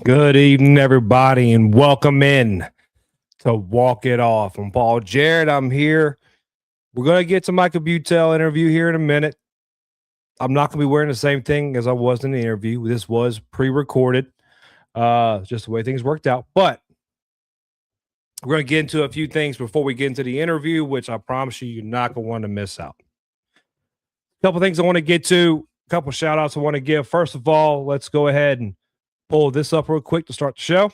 Good evening, everybody, and welcome in to Walk It Off. I'm Paul Jarrett. I'm here. We're going to get to Micah Beutell interview here in a minute. I'm not going to be wearing the same thing as I was in the interview. This was pre-recorded, just the way things worked out. But we're going to get into a few things before we get into the interview, which I promise you're not going to want to miss out. A couple things I want to get to, a couple shout-outs I want to give. First of all, let's go ahead and pull this up real quick to start the show.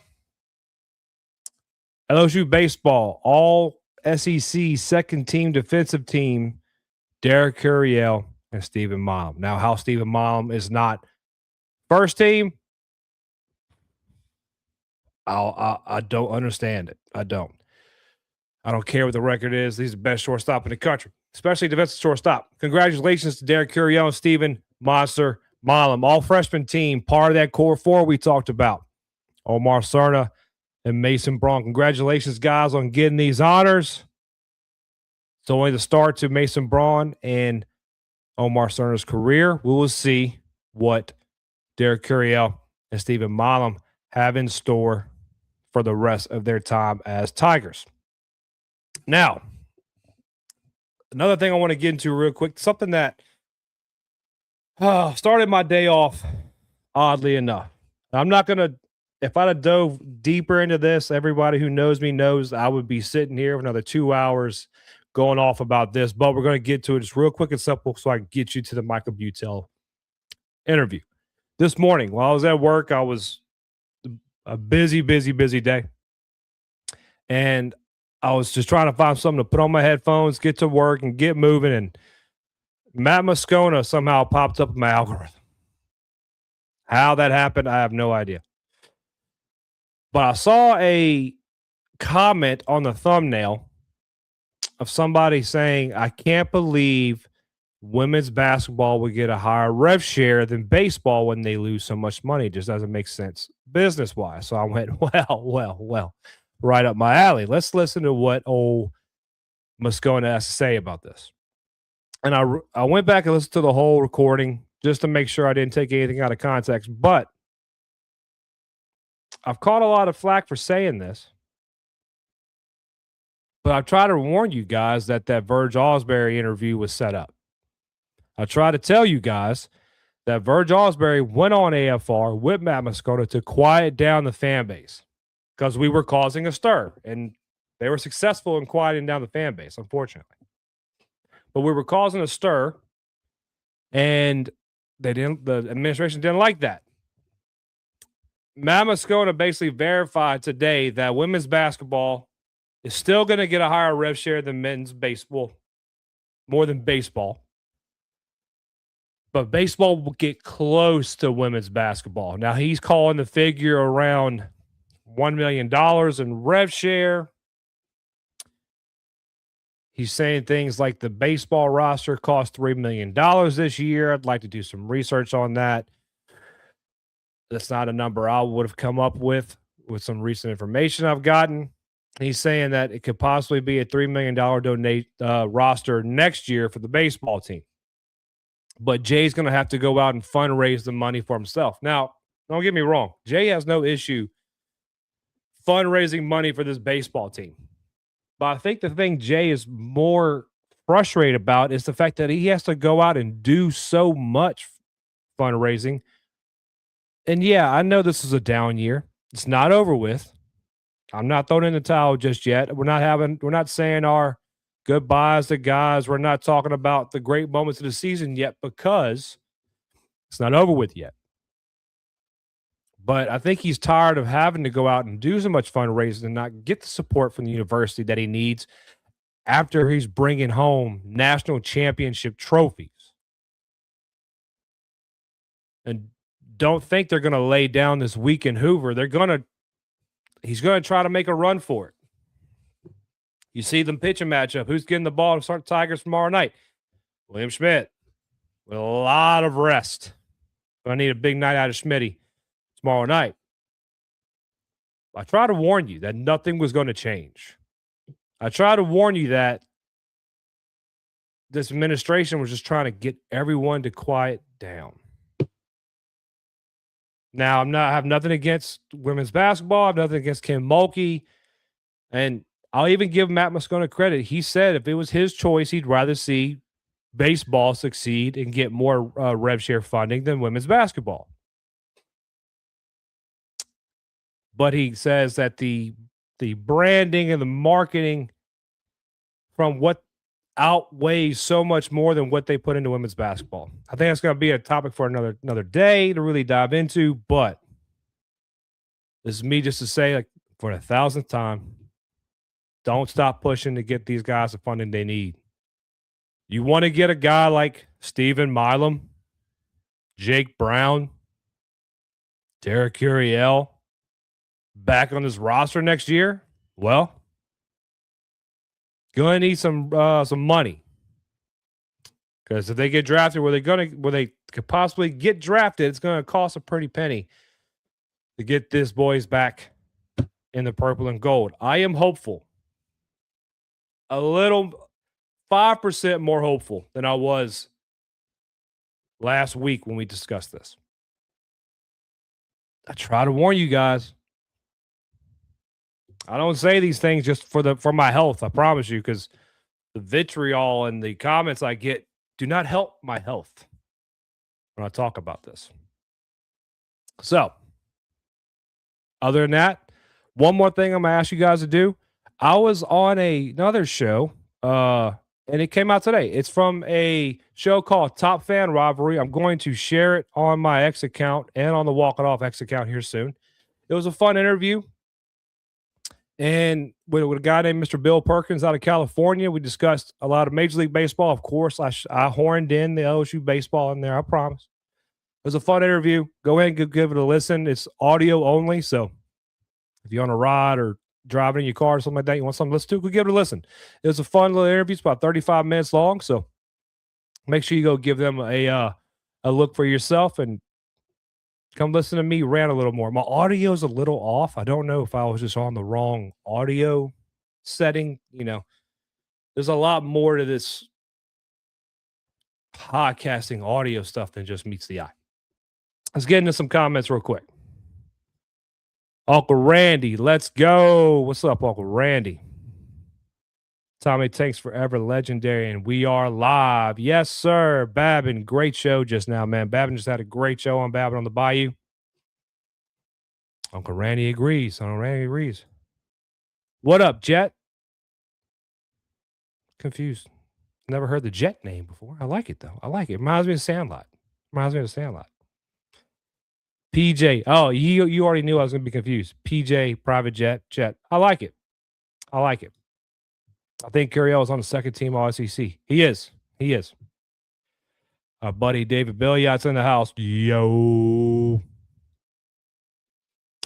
LSU Baseball, all SEC second team defensive team, Derek Curiel and Stephen Milam. Now, how Stephen Milam is not first team, I don't understand it. I don't care what the record is. He's the best shortstop in the country, especially defensive shortstop. Congratulations to Derek Curiel and Stephen Monster Milam, all freshman team, part of that core four we talked about. Omar Sourdough and Mason Braun. Congratulations, guys, on getting these honors. It's only the start to Mason Braun and Omar Sourdough's career. We will see what Derek Curiel and Stephen Milam have in store for the rest of their time as Tigers. Now, another thing I want to get into real quick, something that started my day off, oddly enough. I'm not going to, if I'd have dove deeper into this, everybody who knows me knows I would be sitting here for another 2 hours going off about this, but we're going to get to it just real quick and simple so I can get you to the Micah Beutell interview. This morning, while I was at work, I was a busy day. And I was just trying to find something to put on my headphones, get to work, and get moving. And Matt Moscona somehow popped up in my algorithm. How that happened, I have no idea. But I saw a comment on the thumbnail of somebody saying, I can't believe women's basketball would get a higher rev share than baseball when they lose so much money. It just doesn't make sense business-wise. So I went, well, right up my alley. Let's listen to what old Moscona has to say about this. And I went back and listened to the whole recording just to make sure I didn't take anything out of context. But I've caught a lot of flack for saying this. But I've tried to warn you guys that Verge Osbury interview was set up. I tried to tell you guys that Verge Osbury went on AFR with Matt Moscona to quiet down the fan base because we were causing a stir. And they were successful in quieting down the fan base, unfortunately. But we were causing a stir, and the administration didn't like that. Matt Moscona basically verified today that women's basketball is still going to get a higher rev share than men's baseball, more than baseball. But baseball will get close to women's basketball. Now, he's calling the figure around $1 million in rev share. He's saying things like the baseball roster cost $3 million this year. I'd like to do some research on that. That's not a number I would have come up with some recent information I've gotten. He's saying that it could possibly be a $3 million roster next year for the baseball team. But Jay's going to have to go out and fundraise the money for himself. Now, don't get me wrong. Jay has no issue fundraising money for this baseball team. But I think the thing Jay is more frustrated about is the fact that he has to go out and do so much fundraising. And yeah, I know this is a down year. It's not over with. I'm not throwing in the towel just yet. We're not saying our goodbyes to guys. We're not talking about the great moments of the season yet because it's not over with yet. But I think he's tired of having to go out and do so much fundraising and not get the support from the university that he needs after he's bringing home national championship trophies. And don't think they're going to lay down this week in Hoover. He's going to try to make a run for it. You see them pitching matchup. Who's getting the ball to start the Tigers tomorrow night? William Schmidt with a lot of rest. I need a big night out of Schmitty tomorrow night. I tried to warn you that nothing was going to change. I tried to warn you that this administration was just trying to get everyone to quiet down. Now, I have nothing against women's basketball. I have nothing against Kim Mulkey. And I'll even give Matt Moscona credit. He said if it was his choice, he'd rather see baseball succeed and get more rev share funding than women's basketball. But he says that the branding and the marketing from what outweighs so much more than what they put into women's basketball. I think that's going to be a topic for another day to really dive into. But this is me just to say, like, for the 1,000th time, don't stop pushing to get these guys the funding they need. You want to get a guy like Stephen Milam, Jake Brown, Derek Uriel back on this roster next year? Well, gonna need some money. Because if they get drafted where they could possibly get drafted, it's gonna cost a pretty penny to get this boys back in the purple and gold. I am hopeful. A little 5% more hopeful than I was last week when we discussed this. I try to warn you guys. I don't say these things just for my health, I promise you, because the vitriol and the comments I get do not help my health when I talk about this. So, other than that, one more thing I'm going to ask you guys to do. I was on another show, and it came out today. It's from a show called Top Fan Rivalry. I'm going to share it on my X account and on the Walk It Off X account here soon. It was a fun interview. And with a guy named Mr. Bill Perkins out of California, we discussed a lot of Major League Baseball. Of course, I horned in the LSU Baseball in there, I promise. It was a fun interview. Go ahead and give it a listen. It's audio only, so if you're on a ride or driving in your car or something like that, you want something to listen to, go give it a listen. It was a fun little interview. It's about 35 minutes long, so make sure you go give them a look for yourself and come listen to me rant a little more. My audio's a little off. I don't know if I was just on the wrong audio setting. You know, there's a lot more to this podcasting audio stuff than just meets the eye. Let's get into some comments real quick. Uncle Randy, let's go. What's up, Uncle Randy? Tommy Tanks forever legendary, and we are live. Yes, sir. Babin, great show just now, man. Babin just had a great show on Babin on the Bayou. Uncle Randy agrees. Uncle Randy agrees. What up, Jet? Confused. Never heard the Jet name before. I like it, though. I like it. Reminds me of Sandlot. PJ. Oh, you already knew I was going to be confused. PJ, private jet. I like it. I think Curiel is on the second team All SEC. He is. Our buddy David Billiot's in the house. Yo.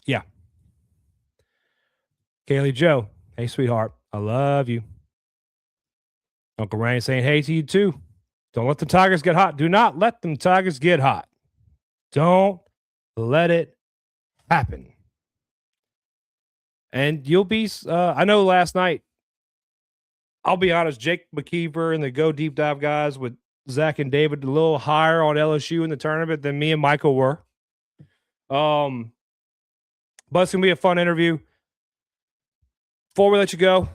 Yeah. Kaylee Joe. Hey, sweetheart. I love you. Uncle Ryan saying hey to you too. Don't let the Tigers get hot. Do not let them Tigers get hot. Don't let it happen. And you'll be, I know last night, I'll be honest, Jake McKeever and the Go Deep Dive guys with Zach and David a little higher on LSU in the tournament than me and Michael were. But it's going to be a fun interview. Before we let you go,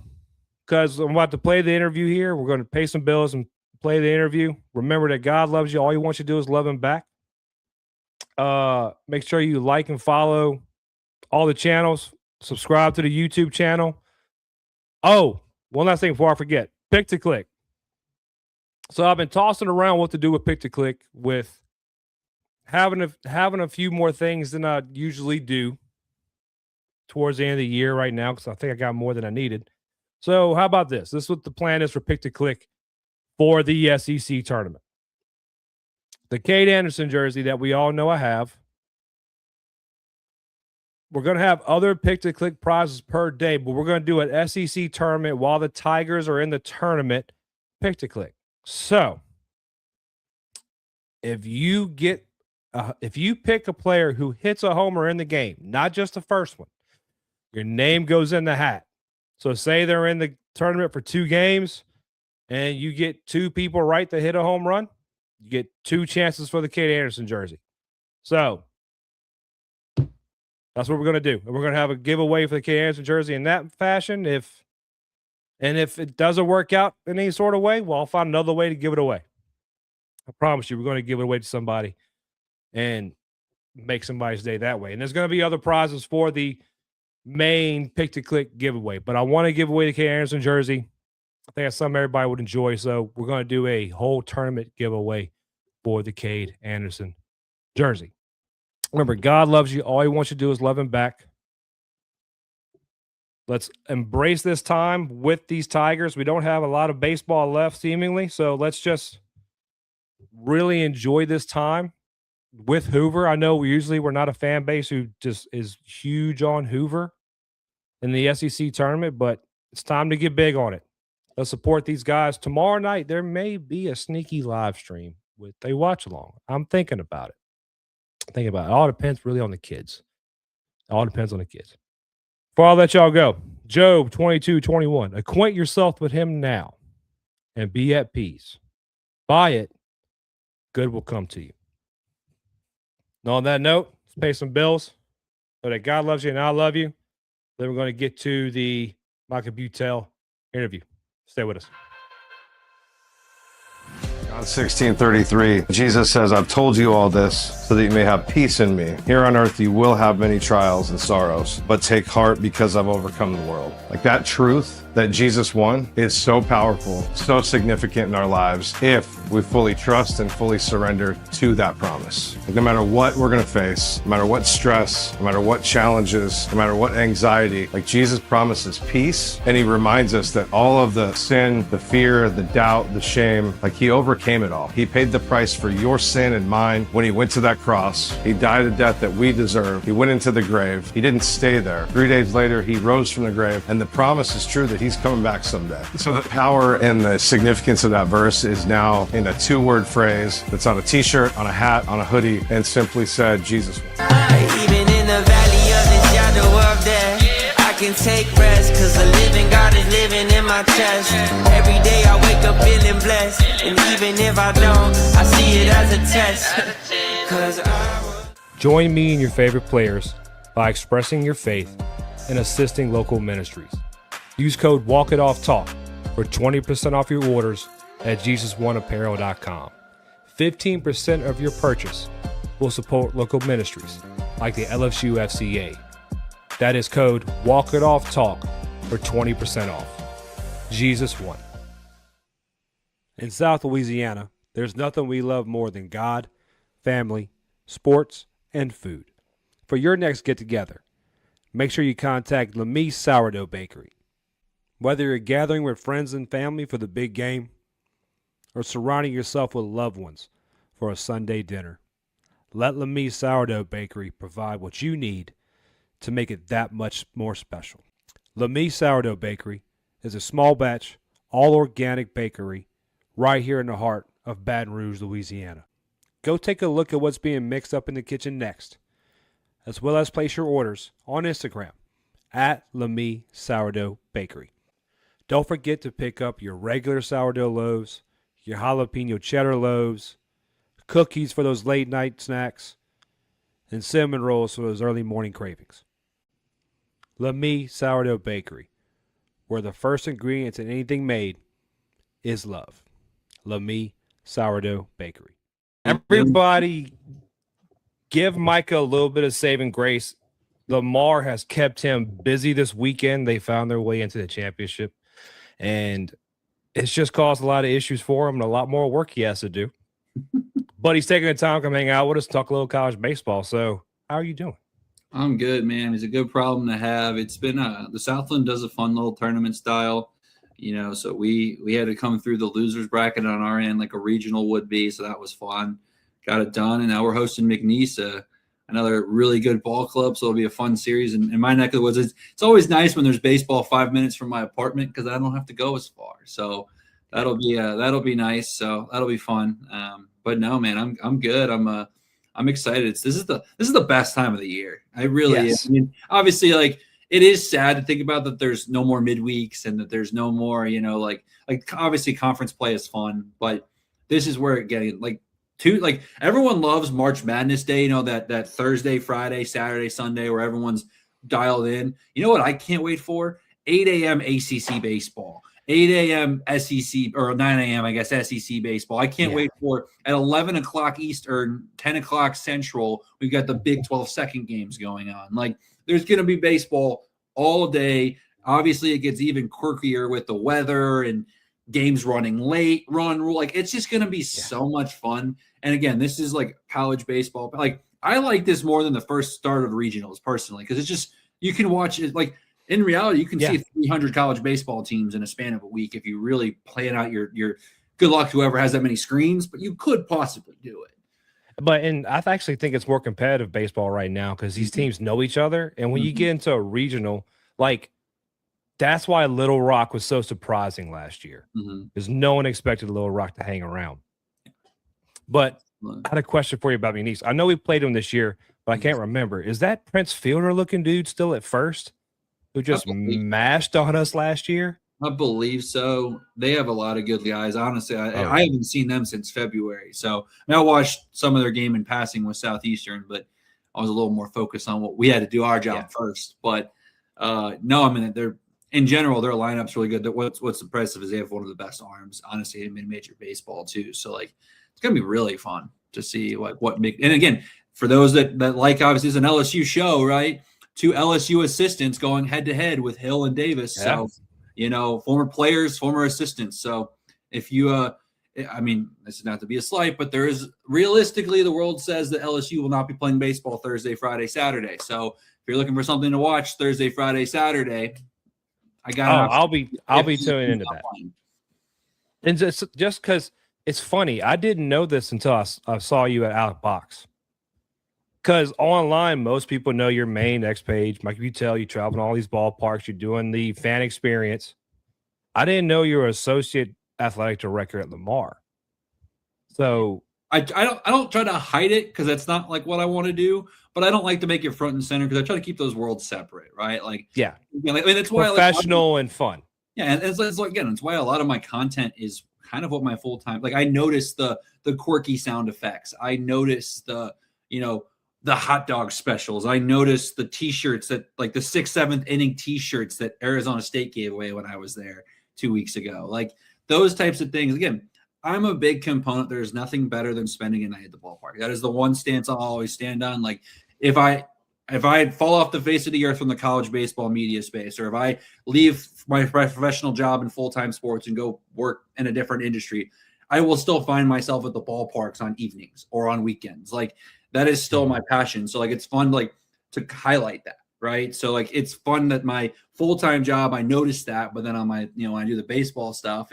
because I'm about to play the interview here, we're going to pay some bills and play the interview. Remember that God loves you. All he wants you to do is love him back. Make sure you like and follow all the channels. Subscribe to the YouTube channel. Oh, one last thing before I forget. Pick to Click. So I've been tossing around what to do with Pick to Click, with having a few more things than I usually do towards the end of the year right now, because I think I got more than I needed. So how about this? This is what the plan is for Pick to Click for the SEC tournament. The Cade Anderson jersey that we all know I have. We're going to have other pick-to-click prizes per day, but we're going to do an SEC tournament while the Tigers are in the tournament, pick-to-click. So, if you pick a player who hits a homer in the game, not just the first one, your name goes in the hat. So, say they're in the tournament for 2 games, and you get 2 people right that hit a home run, you get 2 chances for the Cade Anderson jersey. So, That's what we're going to do. And we're going to have a giveaway for the K. Anderson jersey in that fashion. If it doesn't work out in any sort of way, well, I'll find another way to give it away. I promise you, we're going to give it away to somebody and make somebody's day that way. And there's going to be other prizes for the main pick-to-click giveaway. But I want to give away the K. Anderson jersey. I think that's something everybody would enjoy. So we're going to do a whole tournament giveaway for the Cade Anderson jersey. Remember, God loves you. All he wants you to do is love him back. Let's embrace this time with these Tigers. We don't have a lot of baseball left, seemingly. So let's just really enjoy this time with Hoover. I know we're not a fan base who just is huge on Hoover in the SEC tournament, but it's time to get big on it. Let's support these guys. Tomorrow night, there may be a sneaky live stream with a watch along. I'm thinking about it. It all depends really on the kids. All depends on the kids. Before I let y'all go, Job 22:21. Acquaint yourself with him now and be at peace. By it, good will come to you. And on that note, let's pay some bills so that God loves you and I love you. Then we're going to get to the Micah Beutell interview. Stay with us. John 16:33, Jesus says, I've told you all this so that you may have peace in me. Here on earth you will have many trials and sorrows, but take heart because I've overcome the world. Like that truth that Jesus won is so powerful, so significant in our lives if we fully trust and fully surrender to that promise. Like no matter what we're going to face, no matter what stress, no matter what challenges, no matter what anxiety, like Jesus promises peace, and he reminds us that all of the sin, the fear, the doubt, the shame, like he overcame it all. He paid the price for your sin and mine when he went to that cross. He died a death that we deserve. He went into the grave. He didn't stay there. 3 days later, he rose from the grave, and the promise is true that he's coming back someday. So the power and the significance of that verse is now in a 2-word phrase that's on a t-shirt, on a hat, on a hoodie, and simply said, Jesus. Even in the valley of the shadow of death, I can take rest, cause the living God is living in my chest. Every day I wake up feeling blessed, and even if I don't, I see it as a test. Join me and your favorite players by expressing your faith and assisting local ministries. Use code WalkItOffTalk for 20% off your orders at JesusOneApparel.com. 15% of your purchase will support local ministries like the LSU FCA. That is code WalkItOffTalk for 20% off. Jesus One. In South Louisiana, there's nothing we love more than God, family, sports, and food. For your next get-together, make sure you contact Mie Sourdough Bakery. Whether you're gathering with friends and family for the big game or surrounding yourself with loved ones for a Sunday dinner, let Mie Sourdough Bakery provide what you need to make it that much more special. Mie Sourdough Bakery is a small batch, all organic bakery right here in the heart of Baton Rouge, Louisiana. Go take a look at what's being mixed up in the kitchen next, as well as place your orders on Instagram at Mie Sourdough Bakery. Don't forget to pick up your regular sourdough loaves, your jalapeno cheddar loaves, cookies for those late night snacks, and cinnamon rolls for those early morning cravings. Mie Sourdough Bakery, where the first ingredient in anything made is love. Mie Sourdough Bakery. Everybody give Micah a little bit of saving grace. Lamar has kept him busy this weekend. They found their way into the championship, and it's just caused a lot of issues for him and a lot more work he has to do. But he's taking the time to come hang out with us, talk a little college baseball. So how are you doing? I'm good, man. It's a good problem to have. It's been the Southland does a fun little tournament style, so we had to come through the losers bracket on our end like a regional would be. So that was fun. Got it done. And now we're hosting McNeese, another really good ball club. So it'll be a fun series. And in my neck of the woods, it's always nice when there's baseball 5 minutes from my apartment because I don't have to go as far. So that'll be nice. So that'll be fun. But no, man, I'm good. I'm excited. This is the best time of the year. I really, yes. I mean, obviously, like it is sad to think about that there's no more midweeks and that there's no more, like obviously conference play is fun, but this is where it getting like Like everyone loves March Madness Day, that Thursday, Friday, Saturday, Sunday where everyone's dialed in. You know what I can't wait for? 8 a.m. ACC baseball, 8 a.m. SEC, or 9 a.m. I guess SEC baseball. I can't wait for at 11 o'clock Eastern, 10 o'clock Central. We've got the Big 12 second games going on. Like there's going to be baseball all day. Obviously, it gets even quirkier with the weather and games running late, run rule. Like it's just going to be so much fun. And again, this is like college baseball. Like I like this more than the first start of regionals personally, because it's just you can watch it. Like in reality, you can see 300 college baseball teams in a span of a week if you really plan out your. Good luck to whoever has that many screens, but you could possibly do it. And I actually think it's more competitive baseball right now because these teams know each other. And when you get into a regional, like that's why Little Rock was so surprising last year, because no one expected Little Rock to hang around. But I had a question for you about my niece. I know we played him this year, but I can't remember. Is that Prince Fielder looking dude still at first who just mashed on us last year? I believe so. They have a lot of good guys. Honestly, I haven't seen them since February. So I watched some of their game in passing with Southeastern, but I was a little more focused on what we had to do our job first. But no, I mean, they're in general, their lineup's really good. What's impressive is they have one of the best arms, honestly, in mid-major baseball too. So like, it's gonna be really fun to see like what make. And again, for those that like, obviously, it's an LSU show, right? 2 LSU assistants going head to head with Hill and Davis. So former players, former assistants. So if you, I mean, this is not to be a slight, but there is realistically, the world says that LSU will not be playing baseball Thursday, Friday, Saturday. So if you're looking for something to watch Thursday, Friday, Saturday, I'll be tuning into that. And just because it's funny, I didn't know this until I saw you at Alec Box. Because online, most people know your main X page. Micah Beutell, you travel to all these ballparks. You're doing the fan experience. I didn't know you were associate athletic director at Lamar. So I don't try to hide it because that's not like what I want to do. But I don't like to make it front and center because I try to keep those worlds separate, right? Like I mean, that's why professional and fun. Yeah, and it's like again, it's why a lot of my content is kind of what my full time. Like I notice the quirky sound effects. I notice the hot dog specials. I noticed the T-shirts that like the 6th, 7th inning T-shirts that Arizona State gave away when I was there 2 weeks ago. Like those types of things. Again, I'm a big component. There's nothing better than spending a night at the ballpark. That is the one stance I'll always stand on. Like if I fall off the face of the earth from the college baseball media space, or if I leave my professional job in full-time sports and go work in a different industry, I will still find myself at the ballparks on evenings or on weekends. Like that is still my passion. So like, it's fun, like to highlight that. Right. So like, it's fun that my full-time job, I noticed that, but then on my, when I do the baseball stuff,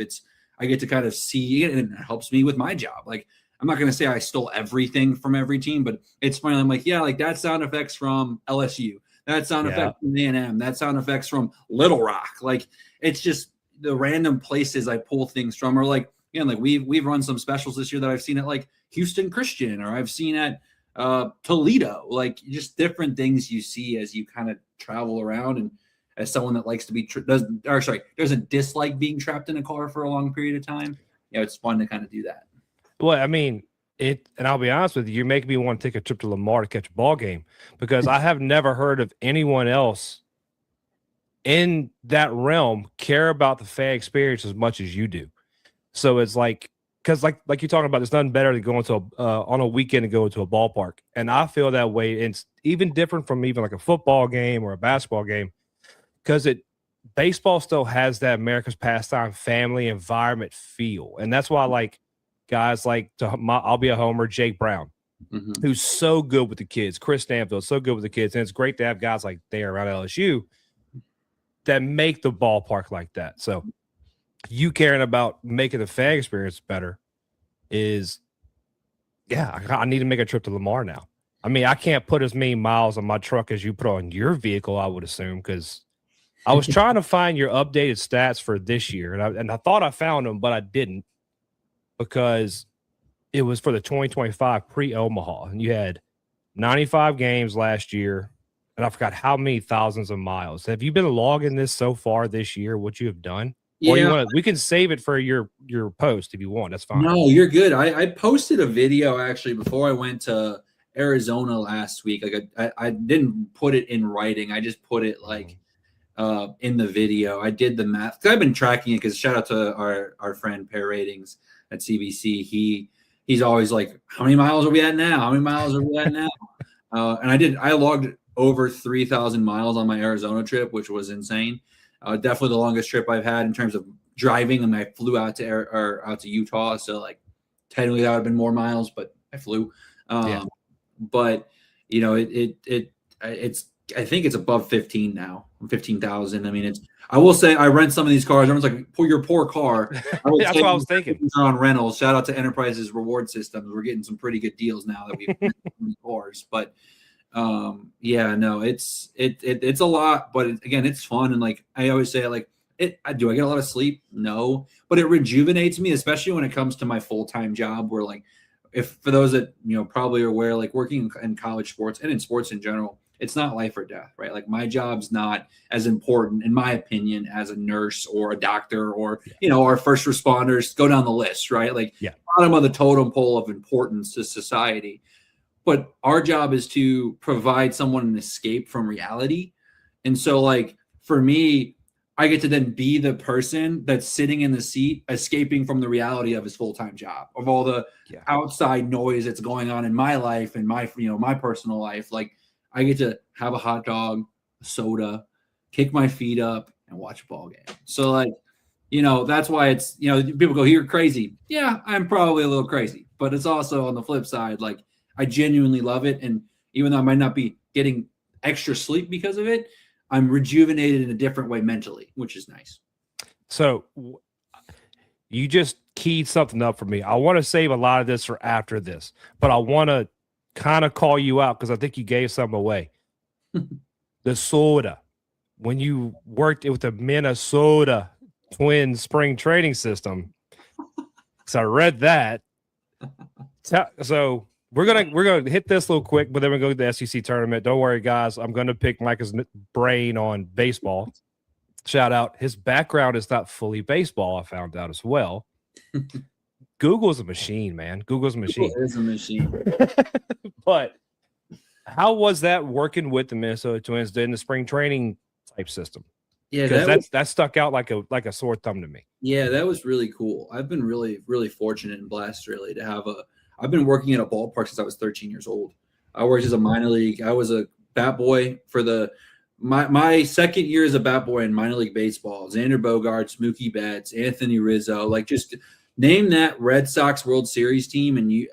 I get to kind of see it and it helps me with my job. Like, I'm not going to say I stole everything from every team, but it's funny. I'm like, yeah, like that sound effects from LSU, that sound effect from A&M, that sound effects from Little Rock. Like, it's just the random places I pull things from, or like, like we've run some specials this year that I've seen at like Houston Christian, or I've seen at Toledo, like just different things you see as you kind of travel around. And as someone that likes to be doesn't dislike being trapped in a car for a long period of time, it's fun to kind of do that. Well, I mean, and I'll be honest with you, you're making me want to take a trip to Lamar to catch a ball game, because I have never heard of anyone else in that realm care about the fan experience as much as you do. So it's like, because like you're talking about, there's nothing better than going to on a weekend and going to a ballpark. And I feel that way. And it's even different from even like a football game or a basketball game, because baseball still has that America's pastime family environment feel. And that's why I like guys like I'll be a homer, Jake Brown, who's so good with the kids. Chris Stanfield, so good with the kids. And it's great to have guys like there around LSU that make the ballpark like that. So you caring about making the fan experience better is, I need to make a trip to Lamar now. I mean, I can't put as many miles on my truck as you put on your vehicle, I would assume, because I was trying to find your updated stats for this year, and I thought I found them, but I didn't, because it was for the 2025 pre-Omaha, and you had 95 games last year, and I forgot how many thousands of miles. Have you been logging this so far this year, what you have done? Or you Yeah. want to? We can save it for your post if you want. That's fine. No, you're good. I posted a video actually before I went to Arizona last week. Like I didn't put it in writing. I just put it like in the video. I did the math. I've been tracking it because shout out to our friend Pair Ratings at CBC. He's always like, how many miles are we at now? How many miles are we at now? And I logged over 3,000 miles on my Arizona trip, which was insane. Definitely the longest trip I've had in terms of driving. And I flew out to Utah. So like technically that would have been more miles, but I flew. But you know, it's I think it's above 15 now, 15,000. I mean, I will say I rent some of these cars. Everyone's like, your poor car. That's what I was thinking. On rentals. Shout out to Enterprise's reward systems. We're getting some pretty good deals now that we've rented cars. But yeah, no, it's a lot, but again, it's fun. And like I always say, like do I get a lot of sleep? No, but it rejuvenates me, especially when it comes to my full-time job where like, if for those that, you know, probably are aware, like working in college sports and in sports in general, it's not life or death, right? Like my job's not as important, in my opinion, as a nurse or a doctor or, you know, our first responders. Go down the list, right? Like bottom of the totem pole of importance to society. But our job is to provide someone an escape from reality. And so like for me, I get to then be the person that's sitting in the seat, escaping from the reality of his full-time job, of all the outside noise that's going on in my life and my, you know, my personal life. Like I get to have a hot dog, a soda, kick my feet up and watch a ball game. So like, you know, that's why it's, you know, people go, you're crazy. Yeah, I'm probably a little crazy, but it's also on the flip side, like I genuinely love it. And even though I might not be getting extra sleep because of it, I'm rejuvenated in a different way mentally, which is nice. So you just keyed something up for me. I want to save a lot of this for after this, but I want to kind of call you out because I think you gave some away. The soda. When you worked with the Minnesota Twins spring training system. So I read that. So we're gonna hit this a little quick, but then we're going to go to the SEC tournament. Don't worry, guys. I'm going to pick Micah's brain on baseball. Shout out. His background is not fully baseball, I found out as well. Google's a machine, man. Google's a machine. Google is a machine. But how was that working with the Minnesota Twins in the spring training type system? Yeah, that stuck out like a sore thumb to me. Yeah, that was really cool. I've been really, really fortunate and blessed really to have I've been working at a ballpark since I was 13 years old. I worked as a minor league. I was a bat boy for my second year as a bat boy in minor league baseball. Xander Bogaerts, Mookie Betts, Anthony Rizzo, like just name that Red Sox World Series team. And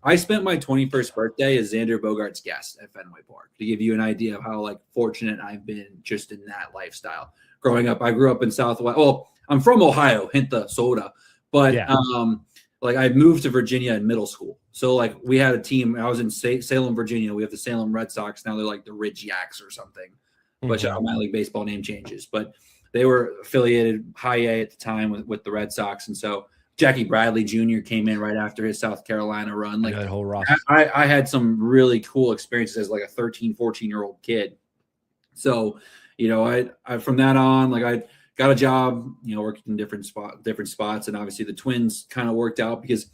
I spent my 21st birthday as Xander Bogaerts' guest at Fenway Park to give you an idea of how like fortunate I've been just in that lifestyle. Growing up, I grew up in Southwest. Well, I'm from Ohio, hint the soda, but like I moved to Virginia in middle school. So like we had a team. I was in Salem, Virginia. We have the Salem Red Sox. Now they're like the Ridge Yaks or something. But minor league baseball name changes. But they were affiliated high A at the time with the Red Sox. And so Jackie Bradley Jr. came in right after his South Carolina run. Like that whole roster. I had some really cool experiences as like a 13, 14-year-old kid. So, you know, I from that on, like I got a job, you know, working in different spots. And obviously the Twins kind of worked out because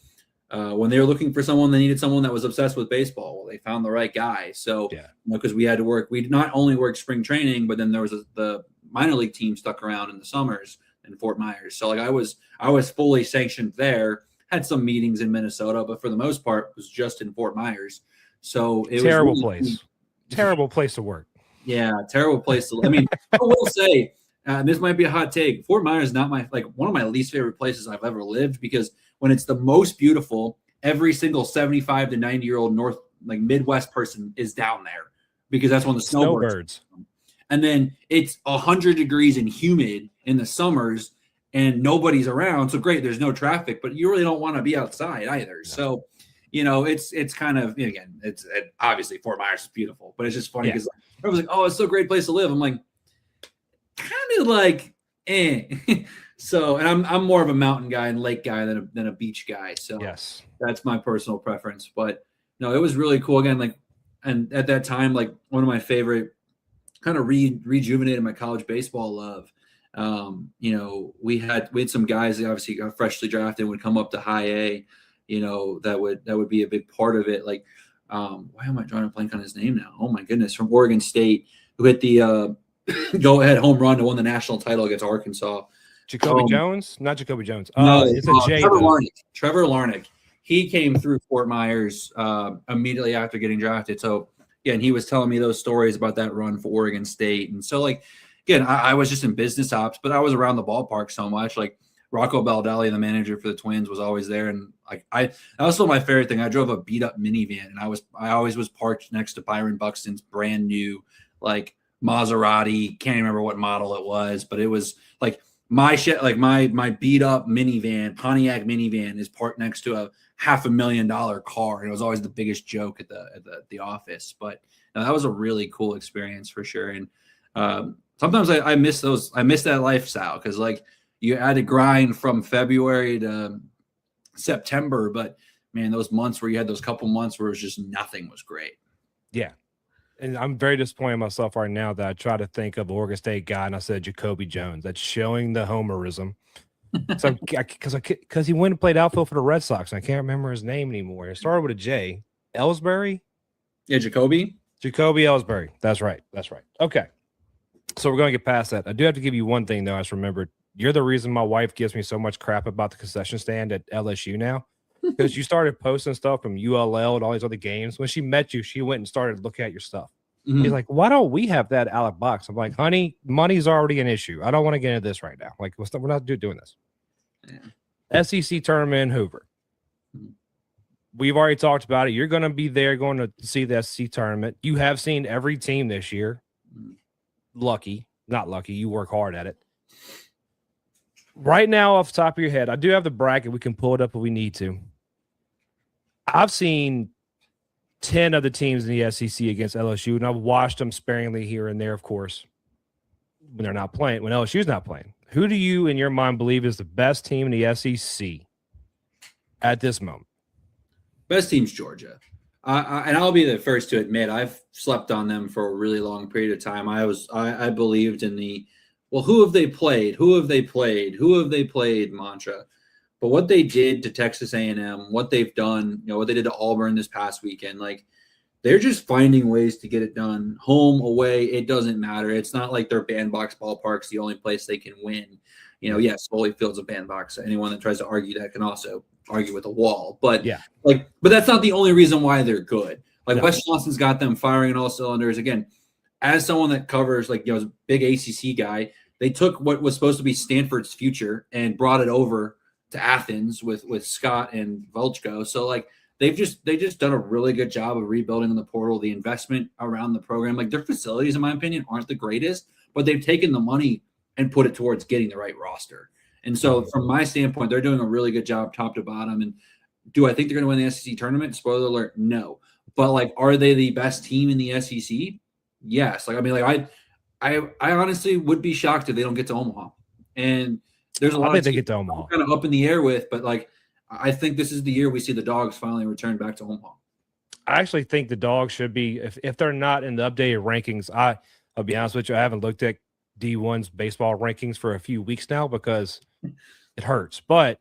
when they were looking for someone, they needed someone that was obsessed with baseball. Well, they found the right guy. So, you know, because we had to work, we not only worked spring training, but then there was the minor league team stuck around in the summers in Fort Myers. So like I was fully sanctioned there, had some meetings in Minnesota, but for the most part was just in Fort Myers. So it terrible was really terrible place to work. Yeah. Terrible place to live. I mean, I will say, this might be a hot take. Fort Myers is not one of my least favorite places I've ever lived because when it's the most beautiful, every single 75 to 90-year-old Midwest person is down there because that's when the snowbirds. And then it's 100 degrees and humid in the summers and nobody's around. So great, there's no traffic, but you really don't want to be outside either. No. So, you know, it's kind of, again, it's obviously Fort Myers is beautiful, but it's just funny because everyone's like, oh, it's so great place to live. I'm like, kind of like, So, and I'm more of a mountain guy and lake guy than a beach guy. So yes, that's my personal preference. But no, it was really cool. Again, like, and at that time, like one of my favorite kind of rejuvenated my college baseball love You know, we had some guys that obviously got freshly drafted would come up to high A, you know, that would be a big part of it. Like, why am I drawing a blank on his name now? Oh my goodness, from Oregon State, who hit the go-ahead home run to win the national title against Arkansas. Jacoby Jones? Not Jacoby Jones. No, it's a J. Trevor Larnach. He came through Fort Myers immediately after getting drafted. So, again, he was telling me those stories about that run for Oregon State. And so, like, again, I was just in business ops, but I was around the ballpark so much. Like, Rocco Baldelli, the manager for the Twins, was always there. And like that was still my favorite thing. I drove a beat-up minivan, and I always was parked next to Byron Buxton's brand new, like, Maserati. Can't remember what model it was, but it was like my beat up minivan, Pontiac minivan, is parked next to a $500,000 car, and it was always the biggest joke at the office. But that was a really cool experience for sure. And sometimes I miss those. I miss that lifestyle because, like, you had to grind from February to September, but man, those months where you had those couple months where it was just nothing was great. Yeah. And I'm very disappointed in myself right now that I try to think of Oregon State guy and I said Jacoby Jones. That's showing the homerism. So because he went and played outfield for the Red Sox, and I can't remember his name anymore. It started with a J. Ellsbury? Yeah, Jacoby Ellsbury. That's right. Okay. So we're going to get past that. I do have to give you one thing, though. I just remembered. You're the reason my wife gives me so much crap about the concession stand at LSU now, because you started posting stuff from ULL and all these other games. When she met you, she went and started looking at your stuff. Mm-hmm. He's like, why don't we have that Alec box? I'm like, honey, money's already an issue. I don't want to get into this right now. Like, we're not doing this. Yeah. SEC tournament in Hoover. We've already talked about it. You're going to be there going to see the SEC tournament. You have seen every team this year. Lucky, not lucky. You work hard at it. Right now, off the top of your head, I do have the bracket. We can pull it up if we need to. I've seen 10 of the teams in the SEC against LSU, and I've watched them sparingly here and there, of course, when they're not playing, when LSU's not playing. Who do you, in your mind, believe is the best team in the SEC at this moment? Best team's Georgia. And I'll be the first to admit I've slept on them for a really long period of time. I believed in the, well, who have they played? Who have they played? Who have they played mantra? But what they did to Texas A&M, what they've done, you know, what they did to Auburn this past weekend, like, they're just finding ways to get it done. Home, away, it doesn't matter. It's not like their bandbox ballpark's the only place they can win. You know, yes, Holyfield's a bandbox. Anyone that tries to argue that can also argue with a wall. But yeah, but that's not the only reason why they're good. Like, no. Wes Johnson's got them firing on all cylinders. Again, as someone that covers, like, you know, as a big ACC guy, they took what was supposed to be Stanford's future and brought it over to Athens with Scott and Velchko. So, like, they just done a really good job of rebuilding in the portal, the investment around the program. Like, their facilities, in my opinion, aren't the greatest, but they've taken the money and put it towards getting the right roster. And so from my standpoint, they're doing a really good job top to bottom. And do I think they're going to win the SEC tournament? Spoiler alert, no. But, like, are they the best team in the SEC? Yes. Like, I mean, like, I honestly would be shocked if they don't get to Omaha. And there's a lot of they get to Omaha kind of up in the air with, but, like, I think this is the year we see the Dogs finally return back to Omaha. I actually think the Dogs should be, if they're not in the updated rankings, I'll be honest with you, I haven't looked at D1's baseball rankings for a few weeks now because it hurts. But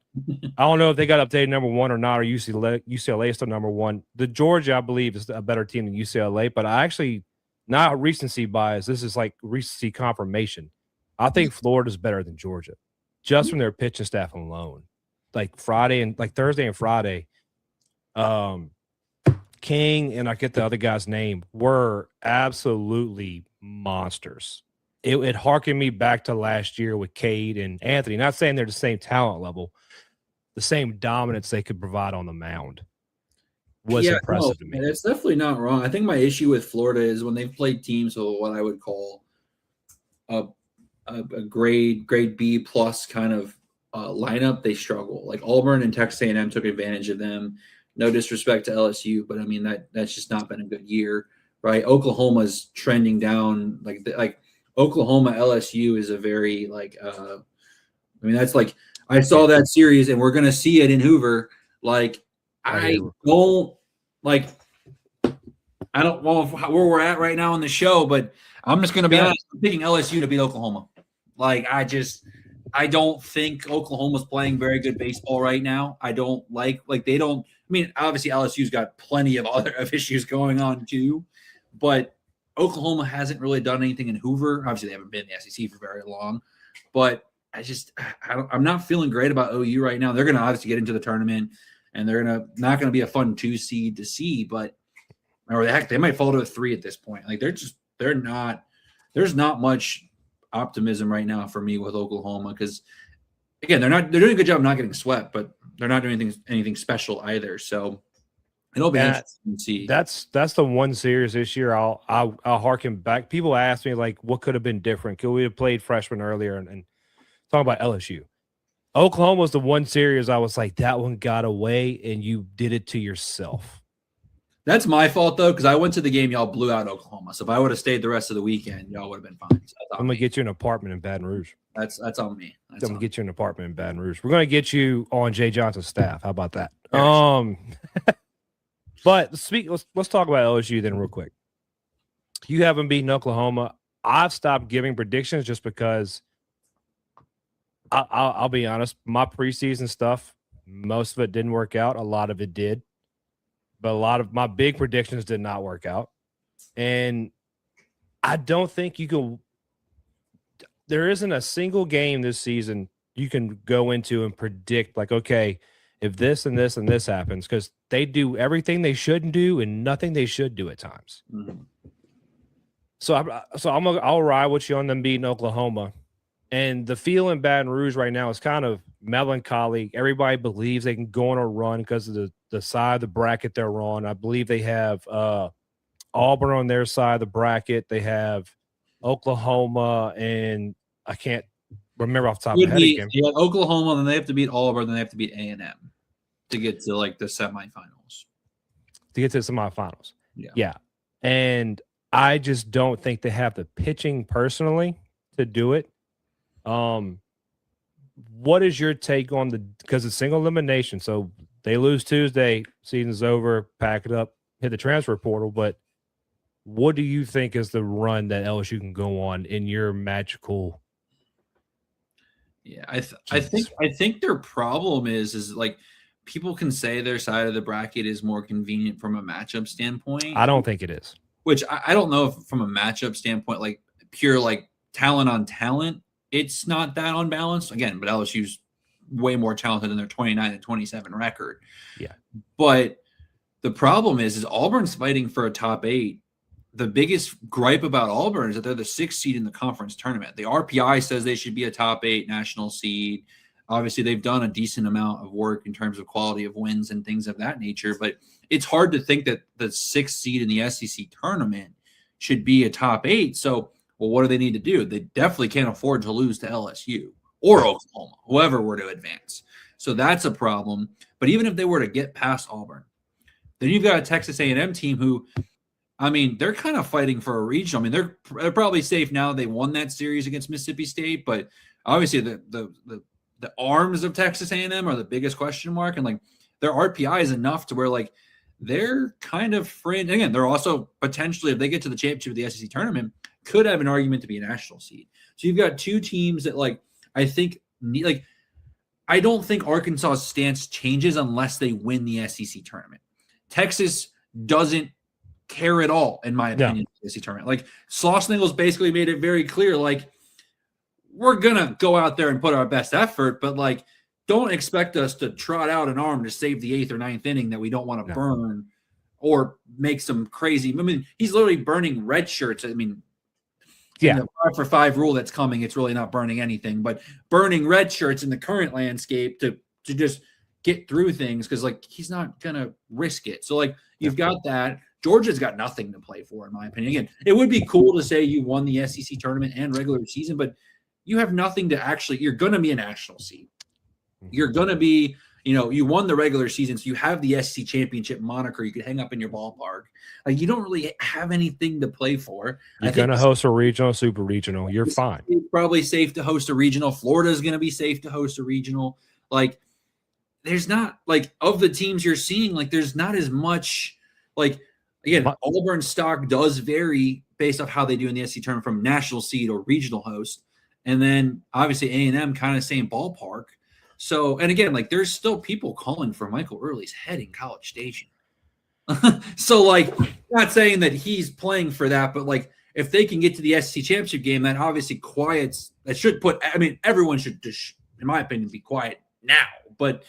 I don't know if they got updated number one or not, or UCLA is still number one. The Georgia, I believe, is a better team than UCLA, but I actually, not recency bias, this is like recency confirmation. I think Florida's better than Georgia, just from their pitching staff alone. Like Thursday and Friday, King and I get the other guy's name were absolutely monsters. It harkened me back to last year with Cade and Anthony. Not saying they're the same talent level, the same dominance they could provide on the mound was impressive to me. It's definitely not wrong. I think my issue with Florida is when they've played teams of what I would call a grade B plus kind of lineup, they struggle. Like, Auburn and Texas A&M took advantage of them. No disrespect to LSU, but I mean that's just not been a good year, right? Oklahoma's trending down. Like Oklahoma LSU is a very I mean, that's like, I saw that series and we're gonna see it in Hoover. Like, I don't know where we're at right now in the show, but I'm just gonna be honest. I'm picking LSU to beat Oklahoma. Like, I don't think Oklahoma's playing very good baseball right now. I don't like they don't. I mean, obviously LSU's got plenty of other issues going on too, but Oklahoma hasn't really done anything in Hoover. Obviously, they haven't been in the SEC for very long, but I'm not feeling great about OU right now. They're going to obviously get into the tournament, and they're not going to be a fun 2 seed to see, but or they might fall to a 3 at this point. Like they're not. There's not much optimism right now for me with Oklahoma because again they're doing a good job not getting swept, but they're not doing anything special either. So it'll be interesting to see. That's the one series this year. I'll harken back. People ask me like, what could have been different? Could we have played freshman earlier? And talking about LSU, Oklahoma was the one series I was like, that one got away, and you did it to yourself. That's my fault, though, because I went to the game. Y'all blew out Oklahoma. So if I would have stayed the rest of the weekend, y'all would have been fine. So I'm going to get you an apartment in Baton Rouge. That's on me. I'm going to get you an apartment in Baton Rouge. We're going to get you on Jay Johnson's staff. How about that? But let's talk about LSU then real quick. You haven't beaten Oklahoma. I've stopped giving predictions just because I'll be honest. My preseason stuff, most of it didn't work out. A lot of it did. But a lot of my big predictions did not work out. And I don't think you can – there isn't a single game this season you can go into and predict like, okay, if this and this and this happens, because they do everything they shouldn't do and nothing they should do at times. Mm-hmm. So I'll ride with you on them beating Oklahoma. And the feel in Baton Rouge right now is kind of melancholy. Everybody believes they can go on a run because of the side of the bracket they're on. I believe they have Auburn on their side of the bracket. They have Oklahoma, and I can't remember off the top of my head again. Yeah, Oklahoma, then they have to beat Auburn, then they have to beat A&M to get to like the semifinals. Yeah. And I just don't think they have the pitching personally to do it. What is your take on because it's single elimination, so they lose Tuesday, season's over, pack it up, hit the transfer portal, but what do you think is the run that LSU can go on in your magical? Yeah, I think their problem is like people can say their side of the bracket is more convenient from a matchup standpoint. I don't think it is. Which I don't know if from a matchup standpoint, like pure like talent on talent, it's not that unbalanced. Again, but LSU's way more talented than their 29 and 27 record. Yeah. But the problem is Auburn's fighting for a top 8. The biggest gripe about Auburn is that they're the 6th seed in the conference tournament. The RPI says they should be a top 8 national seed. Obviously, they've done a decent amount of work in terms of quality of wins and things of that nature, but it's hard to think that the 6th seed in the SEC tournament should be a top 8. So, well, what do they need to do? They definitely can't afford to lose to LSU or Oklahoma, whoever were to advance. So that's a problem. But even if they were to get past Auburn, then you've got a Texas A&M team who, I mean, they're kind of fighting for a regional. I mean, they're probably safe now. They won that series against Mississippi State, but obviously the arms of Texas A&M are the biggest question mark, and like their RPI is enough to where like they're kind of fringe. Again, they're also potentially, if they get to the championship of the SEC tournament, could have an argument to be a national seed. So you've got two teams that like I think need, like I don't think Arkansas's stance changes unless they win the SEC tournament. Texas doesn't care at all, in my opinion, the SEC tournament. Like Slossnagel's basically made it very clear, like we're gonna go out there and put our best effort, but like don't expect us to trot out an arm to save the 8th or 9th inning that we don't want to burn or make some crazy. I mean, he's literally burning red shirts. I mean, the 5-for-5 rule that's coming, it's really not burning anything, but burning red shirts in the current landscape to just get through things because like he's not gonna risk it. So like you've got that. Georgia's got nothing to play for, in my opinion. Again, it would be cool to say you won the SEC tournament and regular season, but you have nothing to actually – you're going to be a national seed. You're going to be – you won the regular season, so you have the SEC championship moniker you could hang up in your ballpark. Like you don't really have anything to play for. You're going to host a regional, super regional. You're fine. It's probably safe to host a regional. Florida's going to be safe to host a regional. Like there's not – like of the teams you're seeing, like there's not as much – like – again, Auburn's stock does vary based off how they do in the SEC tournament from national seed or regional host. And then obviously A&M kind of same ballpark. So, and again, like there's still people calling for Michael Early's head in College Station. So, like, not saying that he's playing for that, but like if they can get to the SEC championship game, that obviously quiets. That should put. I mean, everyone should just, in my opinion, be quiet now. But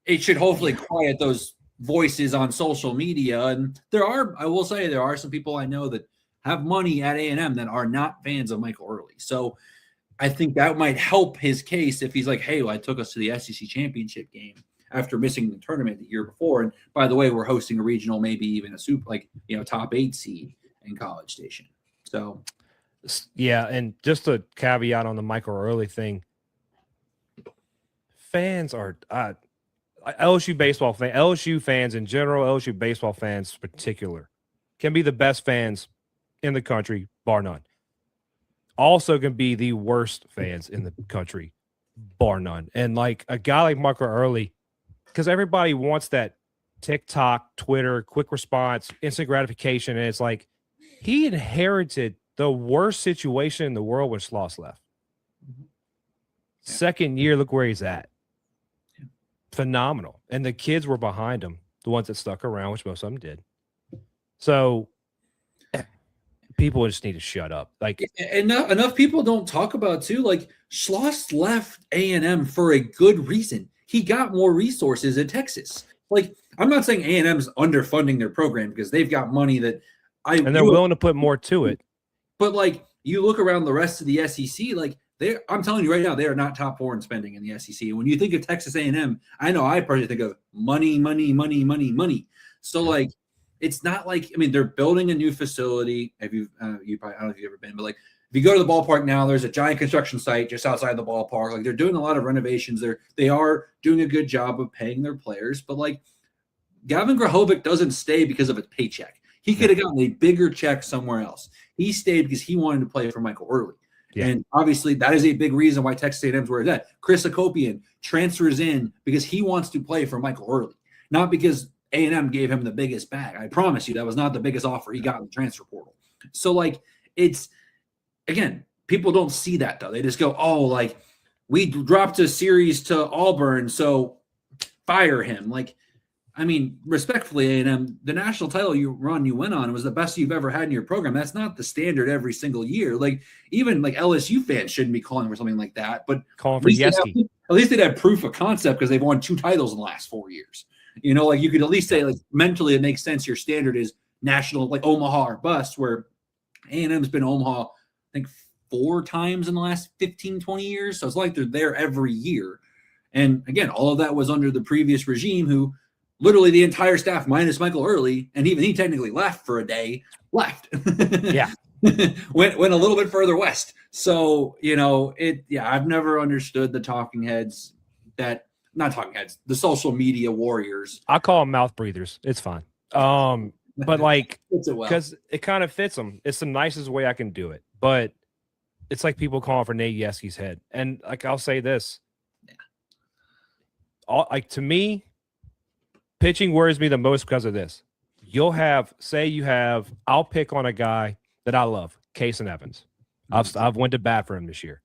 it should hopefully quiet those voices on social media. And I will say, there are some people I know that have money at A&M that are not fans of Michael Early. So I think that might help his case if he's like, hey, well, I took us to the SEC championship game after missing the tournament the year before. And by the way, we're hosting a regional, maybe even a super, like, top 8 seed in College Station. So, yeah. And just a caveat on the Michael Early thing. Fans are LSU baseball fans, LSU fans in general, LSU baseball fans in particular, can be the best fans in the country, bar none. Also can be the worst fans in the country, bar none. And like a guy like Michael Early, because everybody wants that TikTok, Twitter, quick response, instant gratification. And it's like he inherited the worst situation in the world when Schloss left. Second year, look where he's at. Phenomenal. And the kids were behind him, the ones that stuck around, which most of them did. So people just need to shut up. Like, enough people don't talk about too. Like Schloss left A&M for a good reason. He got more resources at Texas. Like, I'm not saying A&M's underfunding their program because they've got money that and they're willing to put more to it. But like, you look around the rest of the SEC, like I'm telling you right now, they are not top 4 in spending in the SEC. And when you think of Texas A&M, I know I personally think of money. So like, it's not like, I mean, they're building a new facility. Have you probably, I don't know if you've ever been, but like if you go to the ballpark now, there's a giant construction site just outside the ballpark. Like they're doing a lot of renovations. They are doing a good job of paying their players. But like Gavin Grahovic doesn't stay because of a paycheck. He could have gotten a bigger check somewhere else. He stayed because he wanted to play for Michael Early. Yeah. And obviously that is a big reason why Texas A&M's where it's at. Chris Akopian transfers in because he wants to play for Michael Early, not because A&M gave him the biggest bag. I promise you that was not the biggest offer he got in the transfer portal. So like it's, again, people don't see that though. They just go, oh, like we dropped a series to Auburn, so fire him. Like, I mean, respectfully, A&M, the national title you went on was the best you've ever had in your program. That's not the standard every single year. Like even like LSU fans shouldn't be calling for something like that. But calling for Yeski. At least they'd have proof of concept because they've won 2 titles in the last 4 years. Like you could at least say like mentally it makes sense. Your standard is national, like Omaha or bust, where A&M's been Omaha, I think 4 times in the last 15, 20 years. So it's like they're there every year. And again, all of that was under the previous regime who literally the entire staff minus Michael Early, and even he technically left for a day, left. Yeah. went a little bit further west. So, I've never understood the talking heads the social media warriors. I call them mouth breathers. It's fine. But like, because it kind of fits them. It's the nicest way I can do it. But it's like people calling for Nate Yeski's head. And like, I'll say this. To me, pitching worries me the most because of this. I'll pick on a guy that I love, Kason Evans. I've went to bat for him this year.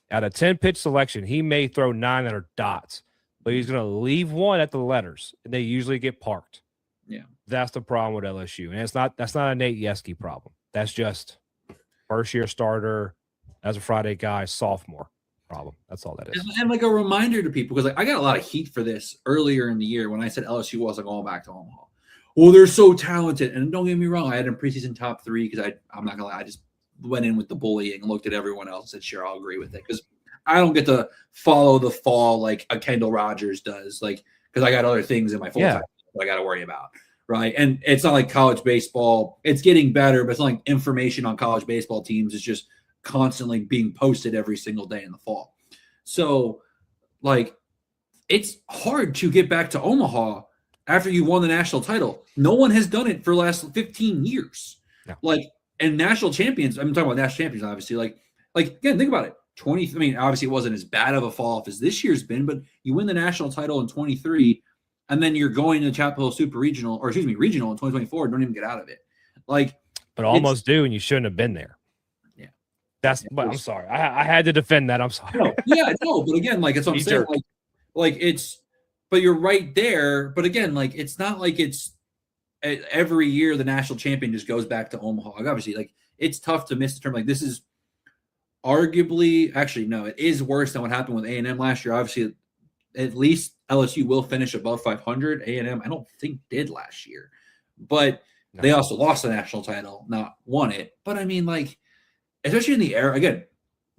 At a 10-pitch selection, he may throw 9 that are dots, but he's going to leave 1 at the letters, and they usually get parked. Yeah, that's the problem with LSU, and that's not a Nate Yeski problem. That's just first-year starter as a Friday guy, sophomore problem. That's all that is. And like a reminder to people, because like I got a lot of heat for this earlier in the year when I said LSU wasn't going back to Omaha. Well, they're so talented, and don't get me wrong, I had them preseason top 3 because I'm not gonna lie, I just went in with the bullying and looked at everyone else and said, sure, I'll agree with it. Because I don't get to follow the fall like a Kendall Rogers does, like, because I got other things in my full time that I got to worry about, right? And it's not like college baseball. It's getting better, but it's not like information on college baseball teams is just constantly being posted every single day in the fall. So, like, it's hard to get back to Omaha after you won the national title. No one has done it for the last 15 years. Yeah. Like, and national champions, I'm talking about national champions, obviously. Like again, think about it. Obviously it wasn't as bad of a fall off as this year's been, but you win the national title in 23, and then you're going to Chapel Hill regional in 2024 and don't even get out of it. Like, but almost do, and you shouldn't have been there. Yeah. But I'm sorry. I had to defend that. I'm sorry. No, yeah, no, but again, like it's what I'm saying. Like it's, but you're right there. But again, like it's not like it's every year the national champion just goes back to Omaha. Like, obviously, like it's tough to miss the term. Like this is arguably, actually, no, it is worse than what happened with A&M last year. Obviously, at least LSU will finish above 500. A&M, I don't think did last year, but they also lost the national title, not won it. But I mean, like, especially in the era, again,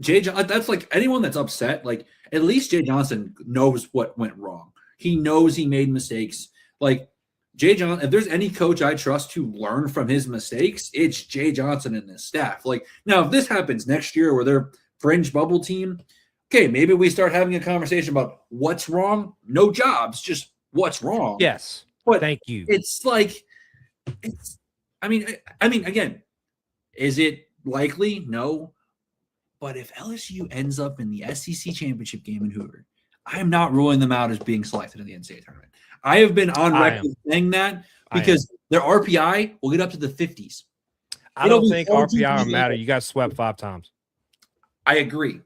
that's like anyone that's upset, like at least Jay Johnson knows what went wrong. He knows he made mistakes. Like Jay Johnson, if there's any coach I trust to learn from his mistakes, it's Jay Johnson and his staff. Like now, if this happens next year where they're fringe bubble team, okay, maybe we start having a conversation about what's wrong. No jobs, just what's wrong. Yes, but thank you. It's like, I mean, again, is it likely? No. But if LSU ends up in the SEC championship game in Hoover, I am not ruling them out as being selected in the NCAA tournament. I have been on record saying that because their RPI will get up to the 50s. I don't think RPI will matter. You got swept 5 times. I agree.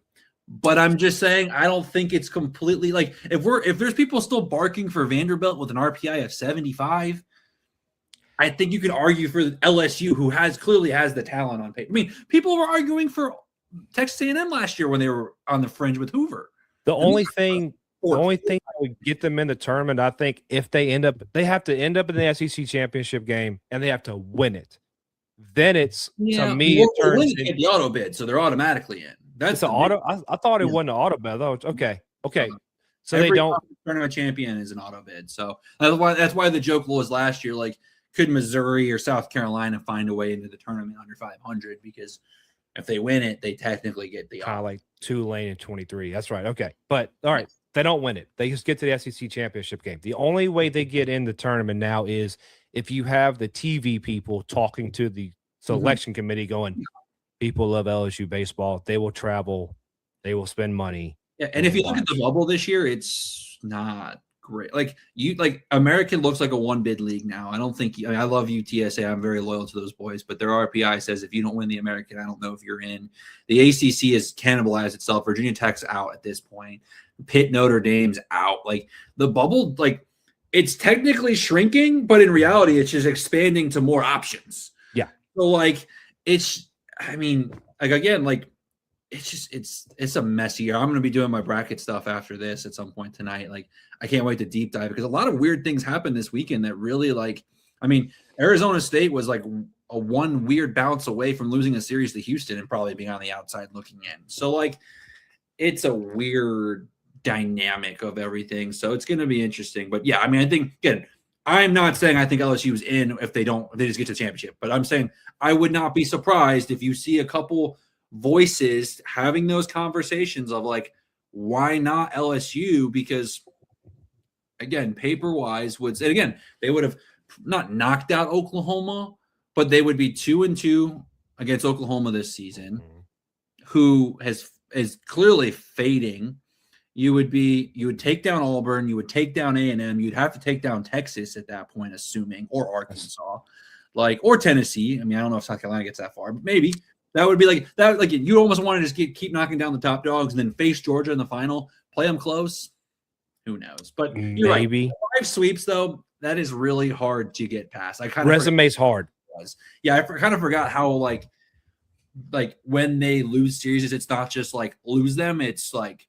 But I'm just saying, I don't think it's completely like if there's people still barking for Vanderbilt with an RPI of 75, I think you could argue for LSU, who clearly has the talent on paper. I mean, people were arguing for Texas A&M last year when they were on the fringe with Hoover. The only thing that would get them in the tournament, I think, if they have to end up in the SEC championship game and they have to win it. Then it's to me it turns into the auto bid, so they're automatically in. That's the auto. I thought it wasn't an auto bid though. Okay. So every they don't tournament champion is an auto bid. So that's why the joke was last year. Like, could Missouri or South Carolina find a way into the tournament under 500? Because if they win it, they technically get the kind of like Tulane in 23. That's right. Okay, but all right, they don't win it. They just get to the SEC championship game. The only way they get in the tournament now is if you have the TV people talking to the selection committee going, people love LSU baseball. They will travel. They will spend money. Yeah, and if you look at the bubble this year, it's not great. Like American looks like a one bid league now. I don't think. I mean, I love UTSA. I'm very loyal to those boys, but their RPI says if you don't win the American, I don't know if you're in. The ACC has cannibalized itself. Virginia Tech's out at this point. Pitt, Notre Dame's out. Like the bubble, like it's technically shrinking, but in reality, it's just expanding to more options. Yeah. So like it's. I mean, like again, like it's just it's a messy year. I'm going to be doing my bracket stuff after this at some point tonight. Like I can't wait to deep dive because a lot of weird things happened this weekend that really like. I mean, Arizona State was like a one weird bounce away from losing a series to Houston and probably being on the outside looking in. So like, it's a weird dynamic of everything. So it's going to be interesting. But yeah, I mean, I think again, I'm not saying I think LSU is in if they just get to the championship, but I'm saying I would not be surprised if you see a couple voices having those conversations of like, why not LSU? Because again, paper wise and again, they would have not knocked out Oklahoma, but they would be 2-2 against Oklahoma this season, who is clearly fading. You would take down Auburn, you would take down A&M, you'd have to take down Texas at that point, assuming, or Arkansas, or Tennessee. I mean, I don't know if South Carolina gets that far, but maybe that would be like that. Like you almost want to just keep knocking down the top dogs and then face Georgia in the final, play them close. Who knows? But you're maybe right. 5 sweeps though, that is really hard to get past. Resume's hard. Yeah, I kind of forgot how like when they lose series, it's not just like lose them; it's like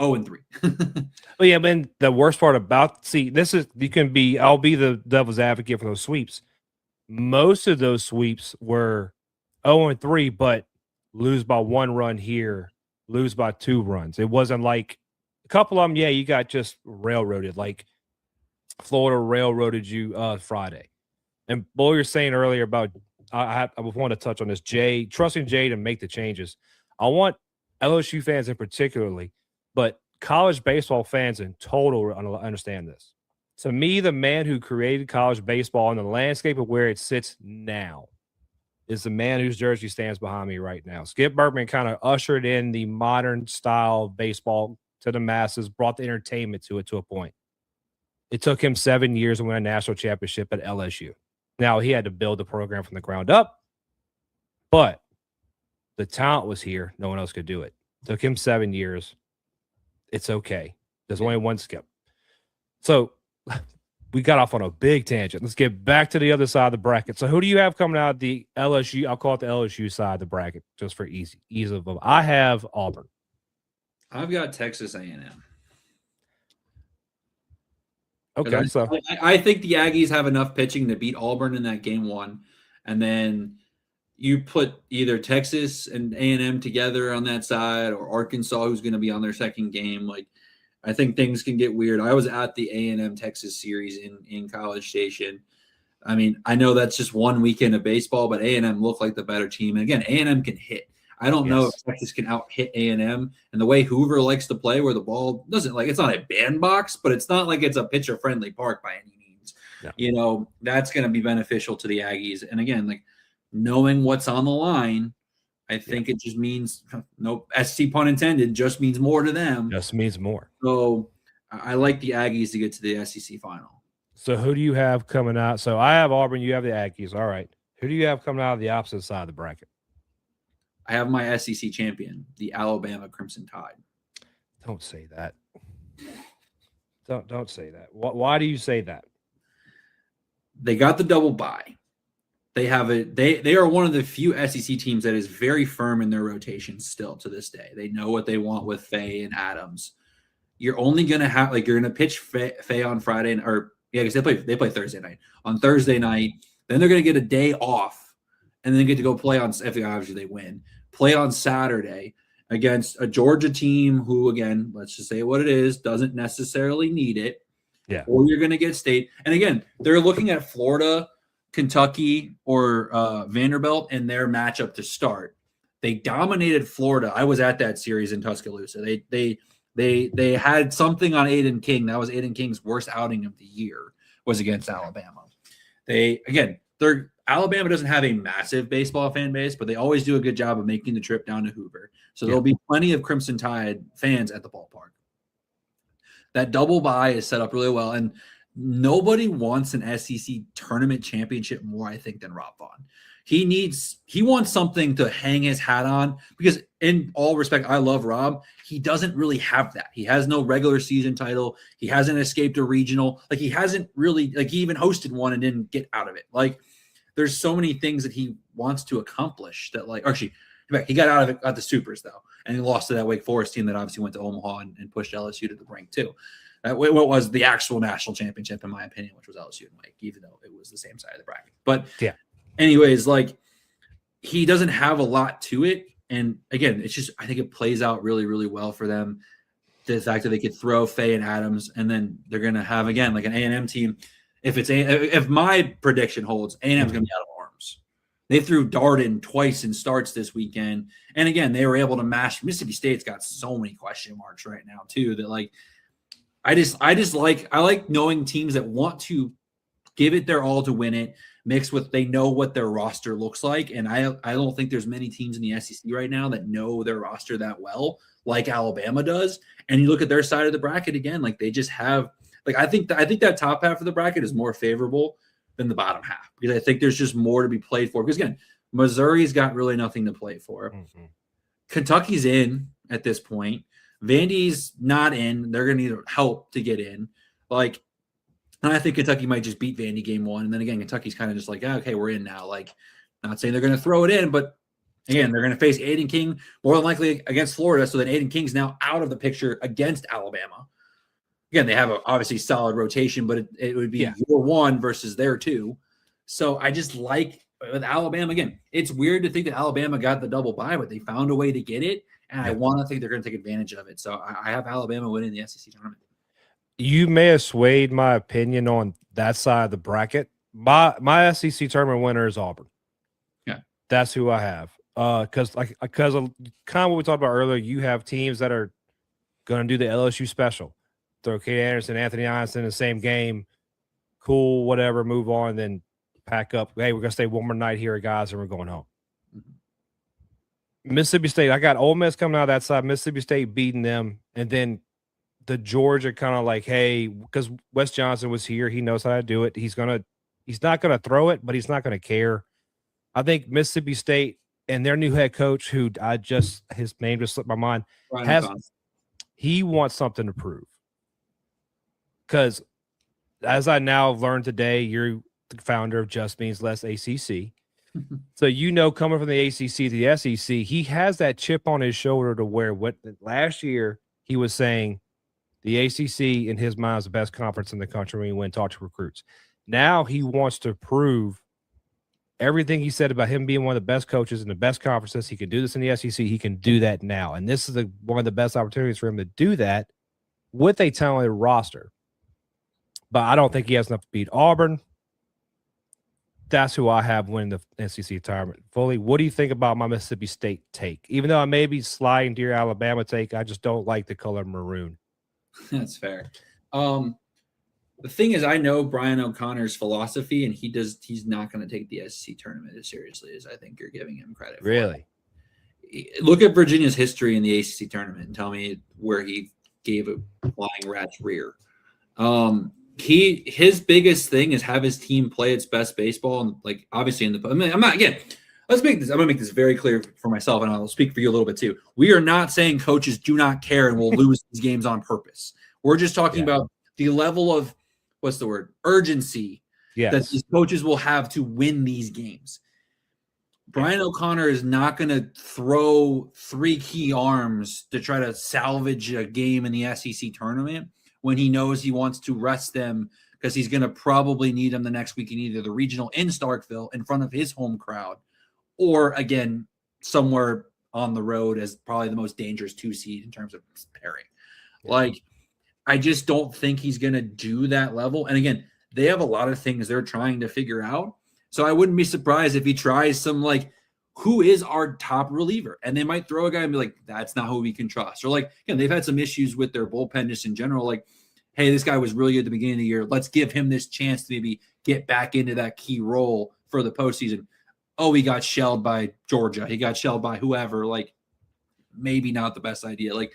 0-3. Well, yeah, man. The worst part about I'll be the devil's advocate for those sweeps. Most of those sweeps were 0-3, but lose by 1 run here, lose by 2 runs. It wasn't like a couple of them. Yeah, you got just railroaded. Like Florida railroaded you Friday. And Bo, you're saying earlier about I want to touch on this. Trusting Jay to make the changes. I want LSU fans in particularly, but college baseball fans in total understand this. To me, the man who created college baseball and the landscape of where it sits now is the man whose jersey stands behind me right now. Skip Bertman kind of ushered in the modern style of baseball to the masses, brought the entertainment to it to a point. It took him 7 years to win a national championship at LSU. Now, he had to build the program from the ground up, but The talent was here. No one else could do it. Took him 7 years. It's okay. There's only one skip. So we got off on a big tangent. Let's get back to the other side of the bracket. So who do you have coming out of the LSU? I'll call it the LSU side of the bracket just for ease of them. I have Auburn. I've got Texas A&M. Okay, so I think the Aggies have enough pitching to beat Auburn in that game 1, and then you put either Texas and A&M together on that side, or Arkansas, who's going to be on their second game. Like, I think things can get weird. I was at the A&M Texas series in College Station. I mean, I know that's just one weekend of baseball, but A&M looked like the better team. And again, A&M can hit. I don't know if Texas can out-hit A&M. And the way Hoover likes to play, where the ball doesn't like, it's not a bandbox, but it's not like it's a pitcher-friendly park by any means. Yeah. You know, that's going to be beneficial to the Aggies. And again, like, knowing what's on the line, I think it just means, no, SC pun intended, just means more to them. Just means more. So I like the Aggies to get to the SEC final. So who do you have coming out? So I have Auburn, you have the Aggies. All right. Who do you have coming out of the opposite side of the bracket? I have my SEC champion, the Alabama Crimson Tide. Don't say that. Don't say that. Why do you say that? They got the double bye. They have they are one of the few SEC teams that is very firm in their rotation still to this day. They know what they want with Faye and Adams. You're only gonna have you're gonna pitch Faye on Friday, or because they play Thursday night. On Thursday night, then they're gonna get a day off, and then get to go play on, if obviously they win, play on Saturday against a Georgia team who, again, let's just say what it is, doesn't necessarily need it. Yeah. Or you're gonna get State, and again, they're looking at Florida, Kentucky, or Vanderbilt in their matchup to start. They dominated Florida. I was at that series in Tuscaloosa. They had something on Aiden King. That was Aiden King's worst outing of the year, was against Alabama. Alabama doesn't have a massive baseball fan base, but they always do a good job of making the trip down to Hoover. So there'll be plenty of Crimson Tide fans at the ballpark. That double bye is set up really well, and nobody wants an SEC tournament championship more, I think, than Rob Vaughn. He wants something to hang his hat on, because in all respect, I love Rob. He doesn't really have that. He has no regular season title. He hasn't escaped a regional. He hasn't really, he even hosted one and didn't get out of it. There's so many things that he wants to accomplish that, actually, he got out of it at the Supers, though, and he lost to that Wake Forest team that obviously went to Omaha and pushed LSU to the brink, too. What was the actual national championship, in my opinion, which was LSU and Wake, even though it was the same side of the bracket. But anyways, he doesn't have a lot to it. And again, it's just, I think it plays out really, really well for them. The fact that they could throw Faye and Adams, and then they're going to have, again, an A&M team. If my prediction holds, A&M's going to be out of arms. They threw Darden twice in starts this weekend. And again, they were able to mash. Mississippi State's got so many question marks right now, too, that I like knowing teams that want to give it their all to win it, mixed with they know what their roster looks like. And I don't think there's many teams in the SEC right now that know their roster that well, like Alabama does. And you look at their side of the bracket again, they just have, I think that top half of the bracket is more favorable than the bottom half, because I think there's just more to be played for. Because again, Missouri's got really nothing to play for. Mm-hmm. Kentucky's in at this point. Vandy's not in. They're going to need help to get in. And I think Kentucky might just beat Vandy game 1. And then again, Kentucky's kind of just okay, we're in now. Not saying they're going to throw it in, but again, they're going to face Aiden King more than likely against Florida. So then Aiden King's now out of the picture against Alabama. Again, they have a obviously solid rotation, but it would be your 1 versus their 2. So I just with Alabama, again, it's weird to think that Alabama got the double bye, but they found a way to get it. And I want to think they're going to take advantage of it. So I have Alabama winning the SEC tournament. You may have swayed my opinion on that side of the bracket. My SEC tournament winner is Auburn. Yeah, that's who I have. Because of kind of what we talked about earlier, you have teams that are going to do the LSU special. Throw Kate Anderson, Anthony Iverson in the same game. Cool, whatever, move on, then pack up. Hey, we're going to stay one more night here, guys, and we're going home. Mm-hmm. Mississippi State, I got Ole Miss coming out of that side. Mississippi State beating them. And then the Georgia kind of hey, because Wes Johnson was here. He knows how to do it. He's not going to throw it, but he's not going to care. I think Mississippi State and their new head coach, who his name just slipped my mind, Brian O'Connor. he wants something to prove. Because as I now learned today, you're the founder of Just Means Less ACC. So, coming from the ACC to the SEC, he has that chip on his shoulder to where last year he was saying the ACC in his mind is the best conference in the country when he went and talked to recruits. Now he wants to prove everything he said about him being one of the best coaches in the best conferences. He can do this in the SEC. He can do that now. And this is one of the best opportunities for him to do that with a talented roster. But I don't think he has enough to beat Auburn. That's who I have winning the NCC tournament. Fully, what do you think about my Mississippi State take? Even though I may be sliding to your Alabama take, I just don't like the color maroon. That's fair. The thing is, I know Brian O'Connor's philosophy, and he's not going to take the SEC tournament as seriously as I think you're giving him credit for. Really? Look at Virginia's history in the ACC tournament and tell me where he gave a flying rat's rear. His biggest thing is have his team play its best baseball, and like obviously I'm gonna make this very clear for myself, and I'll speak for you a little bit too. We are not saying coaches do not care and will lose these games on purpose. We're just talking about the level of urgency that these coaches will have to win these games. Brian O'Connor is not going to throw 3 key arms to try to salvage a game in the SEC tournament when he knows he wants to rest them because he's going to probably need them the next week in either the regional in Starkville in front of his home crowd or, again, somewhere on the road as probably the most dangerous 2 seed in terms of pairing. Like, I just don't think he's going to do that level. And, again, they have a lot of things they're trying to figure out. So I wouldn't be surprised if he tries some, like, who is our top reliever? And they might throw a guy and be like, that's not who we can trust. Or like, they've had some issues with their bullpen just in general. Like, hey, this guy was really good at the beginning of the year. Let's give him this chance to maybe get back into that key role for the postseason. Oh, he got shelled by Georgia. He got shelled by whoever. Like, maybe not the best idea. Like,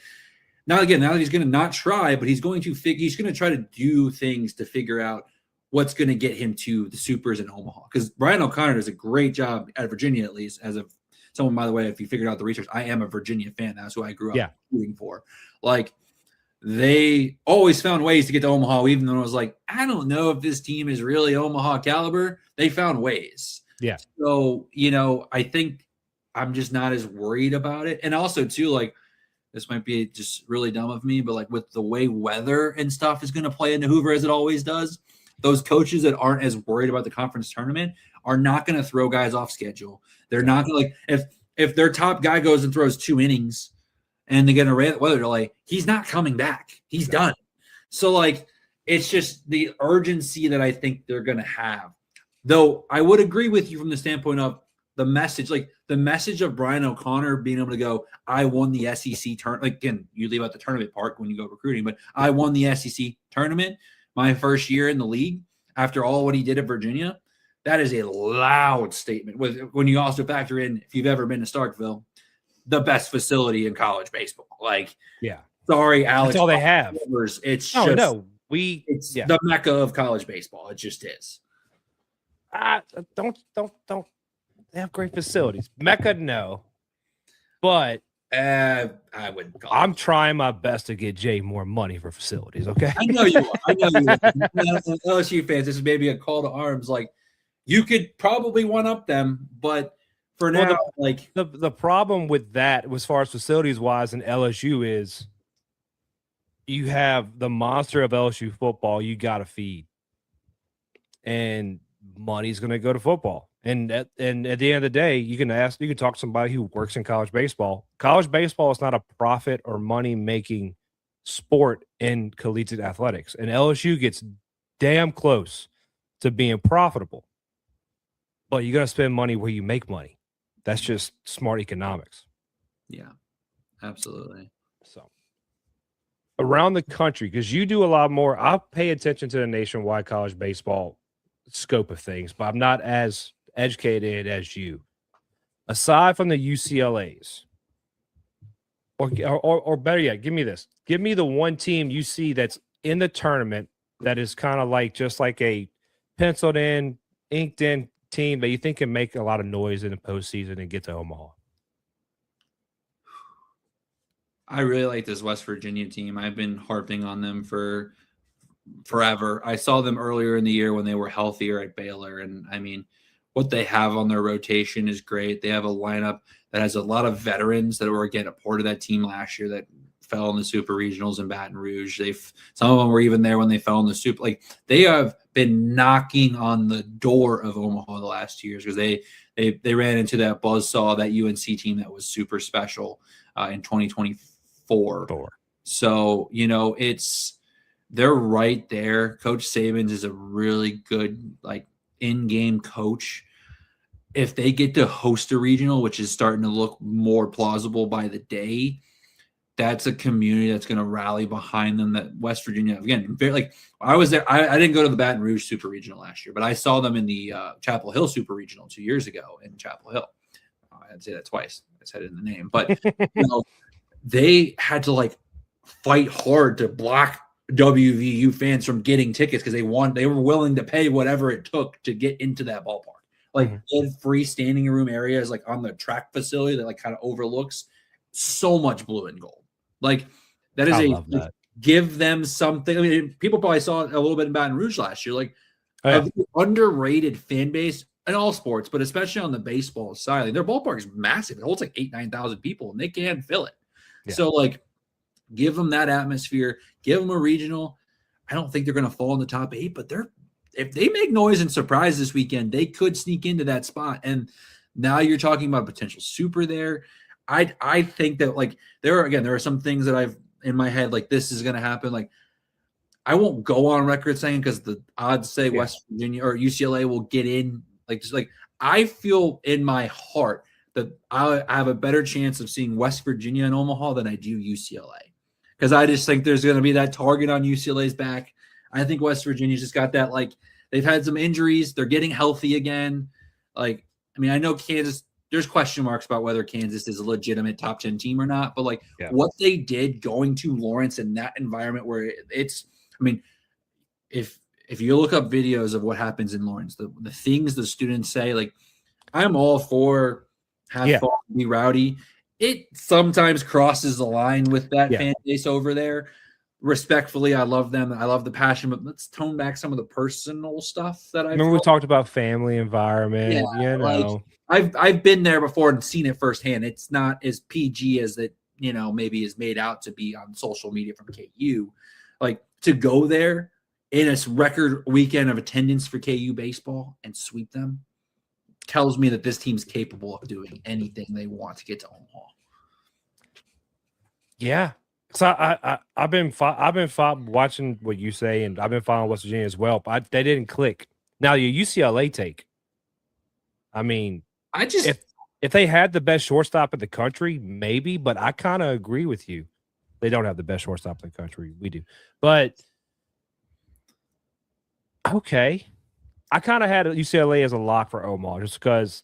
now that he's going to not try, but he's going to try to do things to figure out what's going to get him to the Supers in Omaha. Because Brian O'Connor does a great job at Virginia, at least, as of someone, by the way, if you figured out the research, I am a Virginia fan. That's who I grew up rooting for. Like, they always found ways to get to Omaha, even though it was like, I don't know if this team is really Omaha caliber. They found ways. Yeah. So, I think I'm just not as worried about it. And also, too, like, this might be just really dumb of me, but like with the way weather and stuff is going to play into Hoover as it always does, those coaches that aren't as worried about the conference tournament are not going to throw guys off schedule. They're not going to, like, if their top guy goes and throws 2 innings and they get a weather delay, he's not coming back. He's done. So, like, it's just the urgency that I think they're going to have. Though I would agree with you from the standpoint of the message, like the message of Brian O'Connor being able to go, I won the SEC tournament. Like, again, you leave out the tournament part when you go recruiting, but I won the SEC tournament my first year in the league after all what he did at Virginia. That is a loud statement. When you also factor in, if you've ever been to Starkville, the best facility in college baseball. Like, sorry, Alex. That's all they have. It's it's the mecca of college baseball. It just is. Don't. They have great facilities. Mecca, no. But I wouldn't. I'm trying my best to get Jay more money for facilities. Okay. I know you are. LSU fans, this is maybe a call to arms. Like, you could probably one up them, but for now, like the problem with that, as far as facilities wise, in LSU is you have the monster of LSU football. You got to feed, and money's going to go to football. And at the end of the day, you can talk to somebody who works in college baseball. College baseball is not a profit or money making sport in collegiate athletics. And LSU gets damn close to being profitable. But you got to spend money where you make money. That's just smart economics. Yeah, absolutely. So around the country, because you do a lot more, I pay attention to the nationwide college baseball scope of things, but I'm not as educated as you. Aside from the UCLAs, or better yet, give me this. Give me the one team you see that's in the tournament that is kind of like just like a penciled in, inked in team that you think can make a lot of noise in the postseason and get to Omaha? I really like this West Virginia team. I've been harping on them for forever. I saw them earlier in the year when they were healthier at Baylor. And I mean, what they have on their rotation is great. They have a lineup that has a lot of veterans that were, again, a part of that team last year that fell in the Super Regionals in Baton Rouge. Some of them were even there when they fell in the Super. Like, they have been knocking on the door of Omaha the last 2 years because they ran into that buzzsaw, that UNC team that was super special in 2024. So, you know, they're right there. Coach Sabins is a really good, like, in-game coach. If they get to host a regional, which is starting to look more plausible by the day, that's a community that's going to rally behind them. That West Virginia, again, like, I was there. I didn't go to the Baton Rouge Super Regional last year, but I saw them in the Chapel Hill Super Regional 2 years ago in Chapel Hill. I'd say that twice. I said it in the name, but you know, they had to, like, fight hard to block WVU fans from getting tickets because they were willing to pay whatever it took to get into that ballpark. Like, they had free standing room areas, like, on the track facility that, like, kind of overlooks so much blue and gold. Like, that is give them something. I mean, people probably saw it a little bit in Baton Rouge last year, like, a underrated fan base in all sports, but especially on the baseball side. Like, their ballpark is massive. It holds like 8,000-9,000 people, and they can fill it. Yeah. So, like, give them that atmosphere. Give them a regional. I don't think they're going to fall in the top 8, but if they make noise and surprise this weekend, they could sneak into that spot. And now you're talking about potential super there. I think that, like, there are some things that I've in my head, like, this is going to happen. Like, I won't go on record saying, because the odds say West Virginia or UCLA will get in. Like, just like, I feel in my heart that I have a better chance of seeing West Virginia in Omaha than I do UCLA. Because I just think there's going to be that target on UCLA's back. I think West Virginia's just got that, like, they've had some injuries. They're getting healthy again. Like, I mean, I know Kansas, there's question marks about whether Kansas is a legitimate top 10 team or not, but, like, what they did going to Lawrence in that environment where it's, I mean, if you look up videos of what happens in Lawrence, the things the students say, like, I'm all for have fun, be rowdy. It sometimes crosses the line with that fan base over there. Respectfully, I love them. I love the passion, but let's tone back some of the personal stuff that I remember. We talked about family environment. Yeah, you know, like, I've been there before and seen it firsthand. It's not as PG as that, you know, maybe is made out to be on social media from KU. Like, to go there in a record weekend of attendance for KU baseball and sweep them tells me that this team's capable of doing anything they want to get to Omaha. Yeah. So I've been watching what you say, and I've been following West Virginia as well, but they didn't click. Now, your UCLA take, I mean, if they had the best shortstop in the country, maybe, but I kind of agree with you. They don't have the best shortstop in the country. We do. But, okay. I kind of had UCLA as a lock for Omaha just because.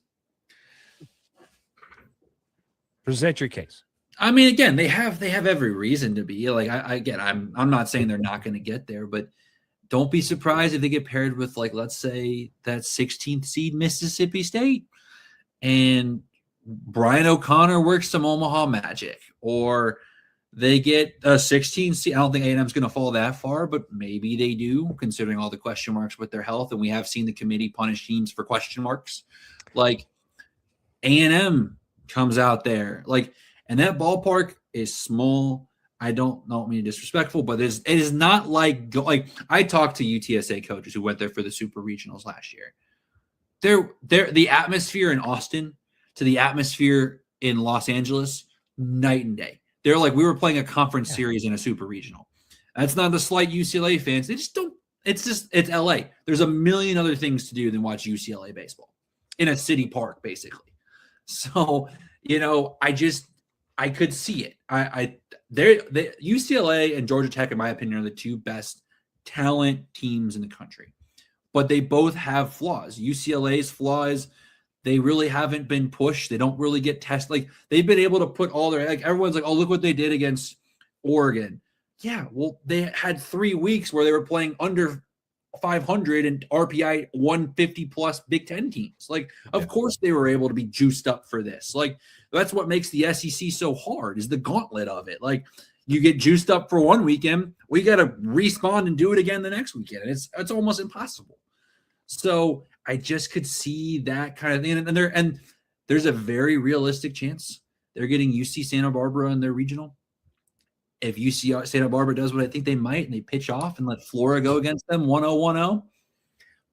Present your case. I mean, again, they have every reason to be. Like, I'm not saying they're not going to get there, but don't be surprised if they get paired with, like, let's say that 16th seed Mississippi State, and Brian O'Connor works some Omaha magic, or they get a 16th seed. I don't think A&M's going to fall that far, but maybe they do, considering all the question marks with their health, and we have seen the committee punish teams for question marks. Like, A&M comes out there, like. And that ballpark is small. I don't mean to be disrespectful, but it is not like I talked to UTSA coaches who went there for the Super Regionals last year. They're the atmosphere in Austin to the atmosphere in Los Angeles, night and day. They're like, we were playing a conference series in a Super Regional. That's not the slight UCLA fans. They just don't. It's LA. There's a million other things to do than watch UCLA baseball in a city park, basically. So, you know, I could see it. UCLA and Georgia Tech, in my opinion, are the two best talent teams in the country. But they both have flaws. UCLA's flaws, they really haven't been pushed. They don't really get tested. Like, they've been able to put all their, like, everyone's like, oh, look what they did against Oregon. Yeah, well, they had 3 weeks where they were playing under 500 and RPI 150 plus Big Ten teams. Like, of course they were able to be juiced up for this. Like, that's what makes the SEC so hard, is the gauntlet of it. Like, you get juiced up for one weekend, we got to respawn and do it again the next weekend. It's almost impossible. So I just could see that kind of thing. And there's a very realistic chance they're getting UC Santa Barbara in their regional. If UC Santa Barbara does what I think they might, and they pitch off and let Flora go against them 1-0-1-0,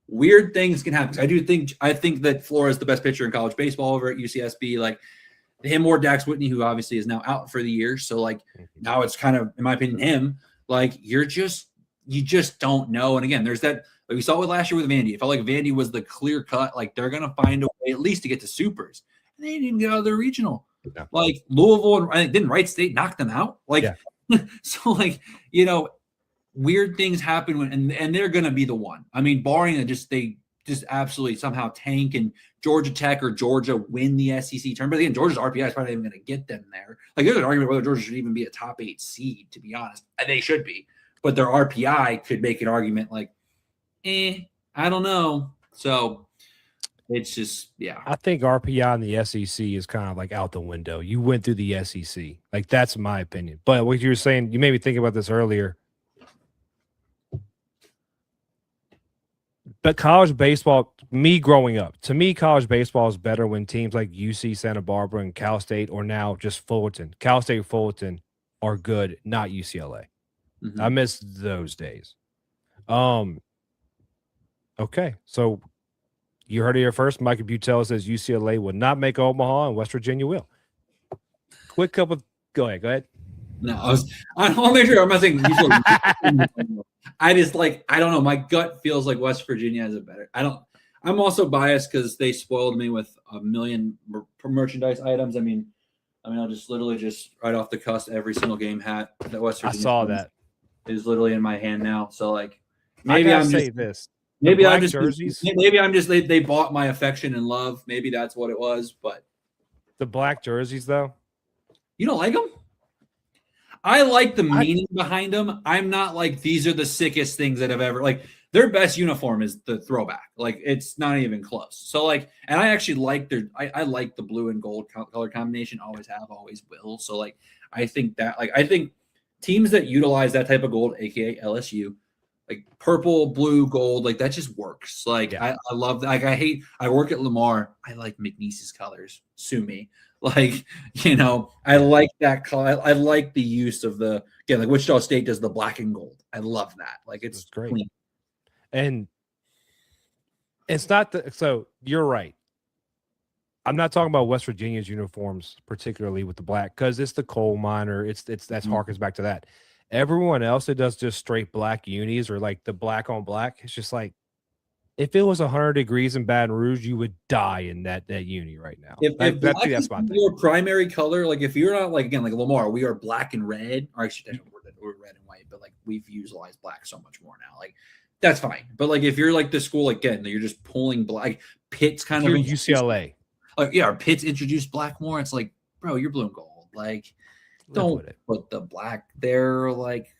weird things can happen. I think that Flora is the best pitcher in college baseball over at UCSB. Like, him or Dax Whitney, who obviously is now out for the year. So, like, now it's kind of, in my opinion, him. Like, you just don't know. And again, there's that, like we saw with last year with Vandy. It felt like Vandy was the clear cut. Like, they're going to find a way at least to get to supers. And they didn't even get out of their regional. Yeah. Like, Louisville, and I think, didn't Wright State knock them out? Like, so, like, you know, weird things happen when, and they're going to be the one. I mean, barring they just absolutely somehow tank and Georgia Tech or Georgia win the SEC tournament. But again, Georgia's RPI is probably not even going to get them there. Like, there's an argument whether Georgia should even be a top 8 seed, to be honest. They should be. But their RPI could make an argument like, I don't know. So it's just, I think RPI in the SEC is kind of like out the window. You went through the SEC. Like, that's my opinion. But what you were saying, you made me think about this earlier. But college baseball, me growing up, to me, college baseball is better when teams like UC Santa Barbara and Cal State, or now just Fullerton. Cal State, Fullerton are good, not UCLA. Mm-hmm. I miss those days. Okay, so you heard it here first. Micah Beutell says UCLA will not make Omaha and West Virginia will. Quick couple. Go ahead. No, I'll make sure I'm not saying I just, like, I don't know. My gut feels like West Virginia has a better. I'm also biased because they spoiled me with a million merchandise items. I mean, I'll just literally right off the cusp, every single game hat that West Virginia. I saw that. Is literally in my hand now. So, like, maybe I'm just this. Maybe I'm just jerseys. Maybe I'm just they bought my affection and love. Maybe that's what it was. But the black jerseys, though, you don't like them? I like the meaning behind them. I'm not like, these are the sickest things that have ever, like, their best uniform is the throwback. Like, it's not even close. So, like, and I actually like I like the blue and gold color combination. Always have, always will. So, like, I think teams that utilize that type of gold, aka LSU, like purple, blue, gold, like, that just works. Like, I love that. Like, I work at Lamar. I like McNeese's colors. Sue me. Like, you know, I like that color. I like the use of like Wichita State does the black and gold. I love that. Like, it's great. Clean. And it's not so you're right. I'm not talking about West Virginia's uniforms, particularly with the black, because it's the coal miner. It's harkens back to that. Everyone else that does just straight black unis or like the black on black, it's just like, if it was 100 degrees in Baton Rouge, you would die in that uni right now. If black is your primary color, like, if you're not, like, again, like Lamar, we are black and red, or actually we're red and white, but, like, we've utilized black so much more now. Like, that's fine. But, like, if you're like the school, again, you're just pulling black. Pitt's kind of UCLA. Our Pitt's introduced black more. It's like, bro, you're blue and gold. Like, don't put the black there. Like,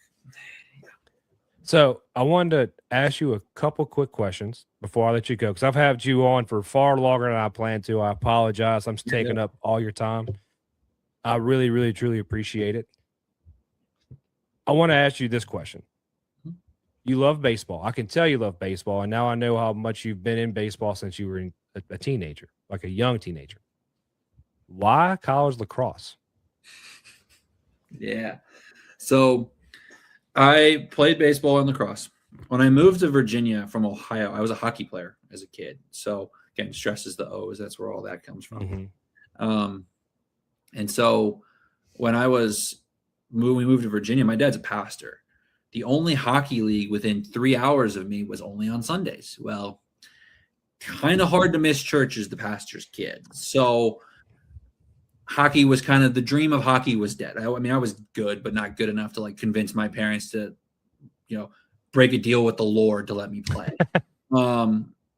so I wanted to ask you a couple quick questions before I let you go, because I've had you on for far longer than I planned to. I apologize. I'm taking up all your time. I really, really, truly appreciate it. I want to ask you this question. You love baseball. I can tell you love baseball, and now I know how much you've been in baseball since you were a teenager, like a young teenager. Why college lacrosse? Yeah. So I played baseball and lacrosse. When I moved to Virginia from Ohio, I was a hockey player as a kid. So, again, stresses the O's. That's where all that comes from. Mm-hmm. And so when we moved to Virginia, my dad's a pastor. The only hockey league within 3 hours of me was only on Sundays. Well, kind of hard to miss church as the pastor's kid. So hockey was kind of, the dream of hockey was dead. I mean, I was good, but not good enough to, like, convince my parents to, you know, break a deal with the Lord to let me play.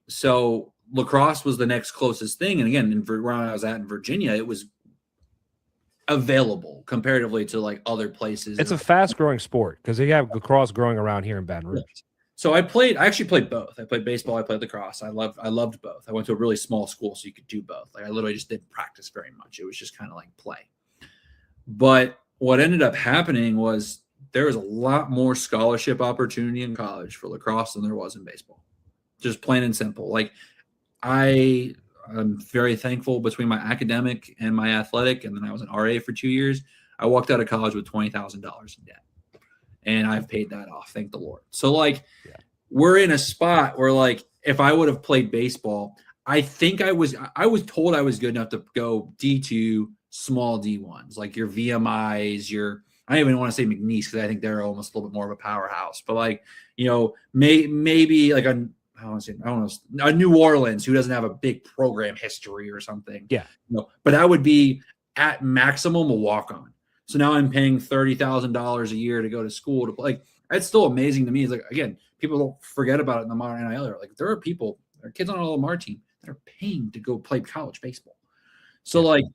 So lacrosse was the next closest thing. And again, where I was at in Virginia, it was available comparatively to, like, other places. It's a fast growing sport because you have lacrosse growing around here in Baton Rouge. So I actually played both. I played baseball, I played lacrosse. I loved both. I went to a really small school, so you could do both. Like I literally just didn't practice very much. It was just kind of like play. But what ended up happening was there was a lot more scholarship opportunity in college for lacrosse than there was in baseball. Just plain and simple. Like I'm very thankful between my academic and my athletic, and then I was an RA for 2 years. I walked out of college with $20,000 in debt. And I've paid that off, thank the Lord. So, like, we're in a spot where, like, if I would have played baseball, I think I was told I was good enough to go D2, small D1s, like your VMIs, I don't even want to say McNeese because I think they're almost a little bit more of a powerhouse. But, like, you know, maybe like a New Orleans who doesn't have a big program history or something. Yeah. No, but I would be at maximum a walk-on. So now I'm paying $30,000 a year to go to school to play. Like, that's still amazing to me. It's like, again, people don't forget about it in the modern NIL. Like, there are kids on a Lamar team that are paying to go play college baseball. So, like,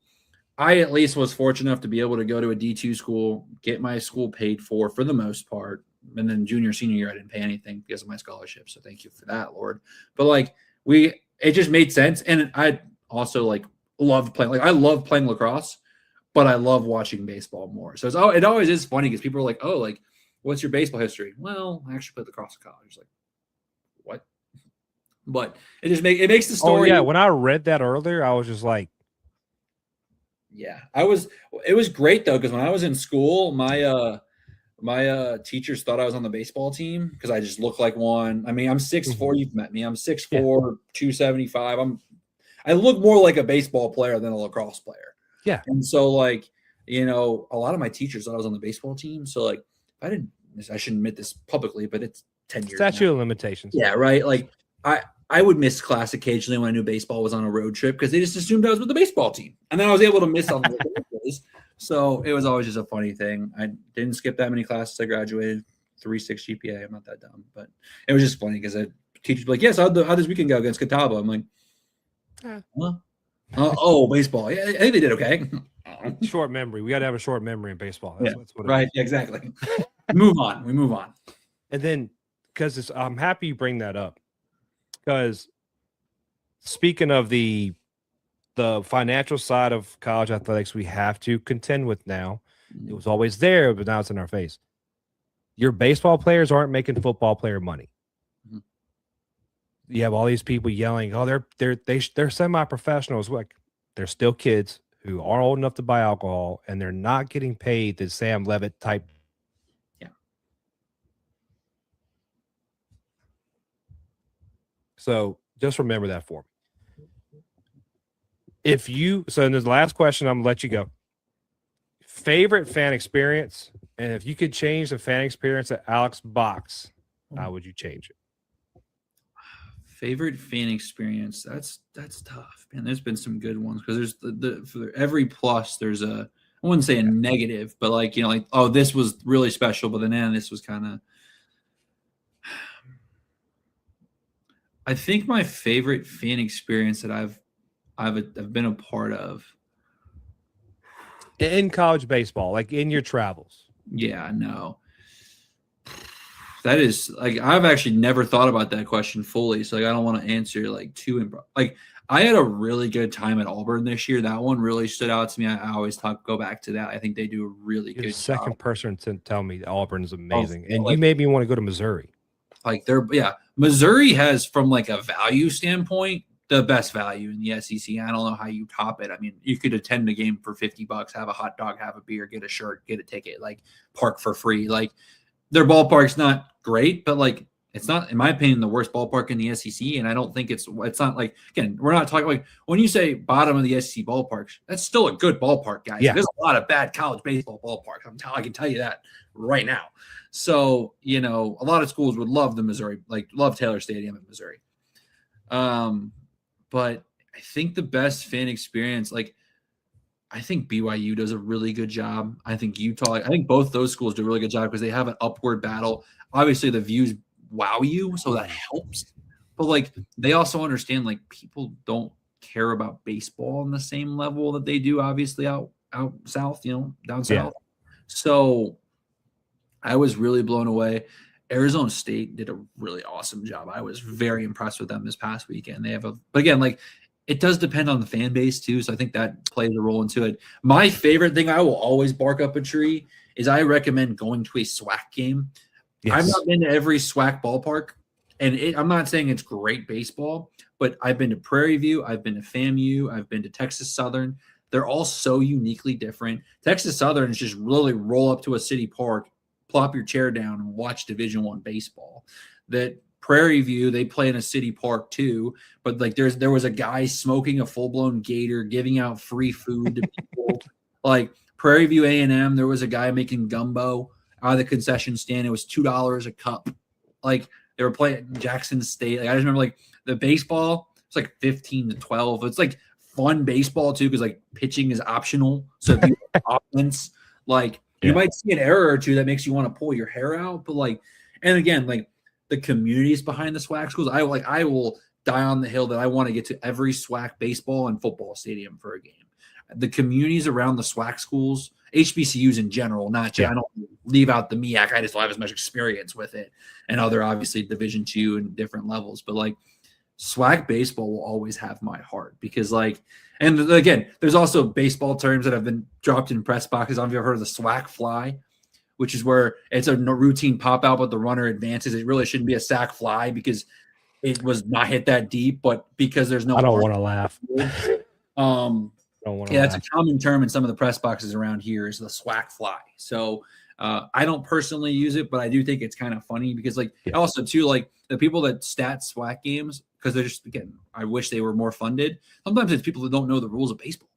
I at least was fortunate enough to be able to go to a D2 school, get my school paid for the most part. And then junior, senior year, I didn't pay anything because of my scholarship. So thank you for that, Lord. But, like, it just made sense. And I also, like, loved playing. Like, I love playing lacrosse, but I love watching baseball more. So it always is funny because people are like, oh, like, what's your baseball history? Well, I actually played lacrosse in college. Like, what? But it makes the story. Oh, yeah. When I read that earlier, I was just like, yeah, it was great though. Cause when I was in school, my teachers thought I was on the baseball team because I just look like one. I mean, I'm 6'4", you've met me. I'm 6'4", 275. I look more like a baseball player than a lacrosse player. Yeah. And so, like, you know, a lot of my teachers thought I was on the baseball team. So, like, I shouldn't admit this publicly, but it's 10 years. Statute of limitations. Yeah, right. Like, I would miss class occasionally when I knew baseball was on a road trip because they just assumed I was with the baseball team. And then I was able to miss on the days. So it was always just a funny thing. I didn't skip that many classes. I graduated 3.6 GPA. I'm not that dumb, but it was just funny because teachers were like, yes, how'd this weekend go against Catawba? I'm like, well, baseball. Yeah, I think they did okay. Short memory. We got to have a short memory in baseball. That's what right. Yeah, exactly. We move on. And then, because I'm happy you bring that up, because speaking of the financial side of college athletics, we have to contend with now. It was always there, but now it's in our face. Your baseball players aren't making football player money. You have all these people yelling, "Oh, they're semi-professionals." Like, they're still kids who are old enough to buy alcohol, and they're not getting paid the Sam Levitt type. Yeah. So just remember that for me. So in this last question, I'm gonna let you go. Favorite fan experience, and if you could change the fan experience at Alex Box, how would you change it? Favorite fan experience. That's tough, man. There's been some good ones because there's for every plus there's I wouldn't say a negative, but like, you know, like, oh, this was really special, but then this was kind of. I think my favorite fan experience that I've been a part of in college baseball, like in your travels. Yeah, no. That is, like, I've actually never thought about that question fully, so like I don't want to answer like too like I had a really good time at Auburn this year. That one really stood out to me. I always go back to that. I think they do a really good job. Second person to tell me that Auburn is amazing, and like, you made me want to go to Missouri. Like Missouri has, from like a value standpoint, the best value in the SEC. I don't know how you top it. I mean, you could attend a game for $50, have a hot dog, have a beer, get a shirt, get a ticket, like park for free. Like, their ballpark's not great, but like, it's not, in my opinion, the worst ballpark in the SEC. And I don't think it's not like, again, we're not talking like when you say bottom of the SEC ballparks, that's still a good ballpark, guys. Yeah. There's a lot of bad college baseball ballparks. I can tell you that right now. So, you know, a lot of schools would love the Missouri, like love Taylor Stadium in Missouri. But I think the best fan experience, like, I think BYU does a really good job. I think Utah, I think both those schools do a really good job because they have an upward battle. Obviously, the views wow you, so that helps. But, like, they also understand, like, people don't care about baseball on the same level that they do, obviously, out south, you know, down south. So I was really blown away. Arizona State did a really awesome job. I was very impressed with them this past weekend. But again, like it does depend on the fan base too. So I think that plays a role into it. My favorite thing, I will always bark up a tree, is I recommend going to a SWAC game. Yes. I've not been to every SWAC ballpark, and I'm not saying it's great baseball, but I've been to Prairie View, I've been to FAMU, I've been to Texas Southern. They're all so uniquely different. Texas Southern is just really roll up to a city park, plop your chair down, and watch Division I baseball. That Prairie View, they play in a city park too, but like there was a guy smoking a full-blown gator, giving out free food to people. Like Prairie View A&M, there was a guy making gumbo out of the concession stand. It was $2 a cup. Like they were playing Jackson State. Like I just remember like the baseball, it's like 15 to 12. It's like fun baseball too, because like pitching is optional. So if you have offense, like you might see an error or two that makes you want to pull your hair out. But like, and again, like the communities behind the SWAC schools, I will die on the hill that I want to get to every SWAC baseball and football stadium for a game. The communities around the SWAC schools, HBCUs in general, not just, I don't leave out the MEAC. I just don't have as much experience with it, and other obviously Division II and different levels. But like SWAC baseball will always have my heart, because like, and again, there's also baseball terms that have been dropped in press boxes. I don't know if you've heard of the SWAC fly, which is where it's a routine pop out, but the runner advances. It really shouldn't be a sack fly because it was not hit that deep, but because there's no. I don't want to laugh. Yeah, it's a common term in some of the press boxes around here is the SWAC fly. So I don't personally use it, but I do think it's kind of funny because like also too, like the people that stat SWAC games, because they're just, again, I wish they were more funded. Sometimes it's people that don't know the rules of baseball.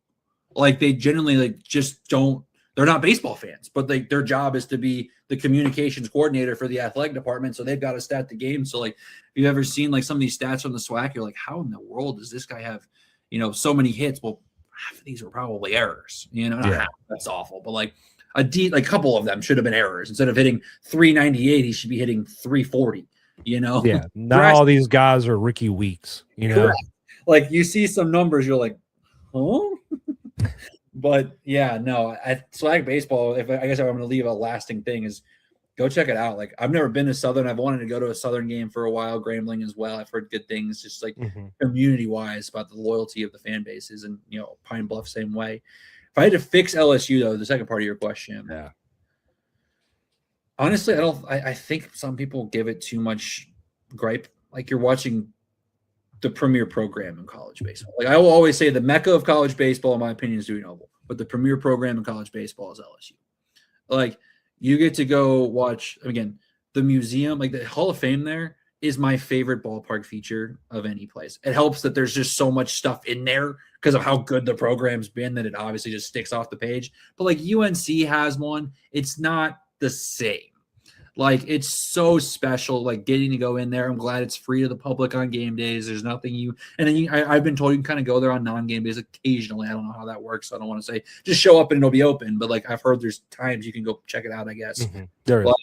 Like they generally like just don't, they're not baseball fans, but like their job is to be the communications coordinator for the athletic department. So they've got to stat the game. So like if you've ever seen like some of these stats from the SWAC, you're like, how in the world does this guy have, so many hits? Well, half of these are probably errors, that's awful. But like a couple of them should have been errors. Instead of hitting 398, he should be hitting 340, Yeah. Not all these guys are Ricky Weeks, Correct. Like you see some numbers, you're like, oh, but yeah, no, at SWAC baseball, I guess I'm going to leave a lasting thing is go check it out. Like I've never been to Southern. I've wanted to go to a Southern game for a while, Grambling as well. I've heard good things, just like community wise about the loyalty of the fan bases, and Pine Bluff same way. If I had to fix LSU though, the second part of your question, honestly, I think some people give it too much gripe. Like you're watching the premier program in college baseball. Like I will always say the mecca of college baseball, in my opinion, is Dewey Noble, but the premier program in college baseball is LSU. Like you get to go watch, again, the museum, like the Hall of Fame there is my favorite ballpark feature of any place. It helps that there's just so much stuff in there because of how good the program's been that it obviously just sticks off the page. But like UNC has one, it's not the same. Like it's so special, like getting to go in there. I'm glad it's free to the public on game days. There's nothing I've been told you can kind of go there on non-game days occasionally. I don't know how that works. So I don't want to say just show up and it'll be open, but like I've heard there's times you can go check it out, I guess. There is.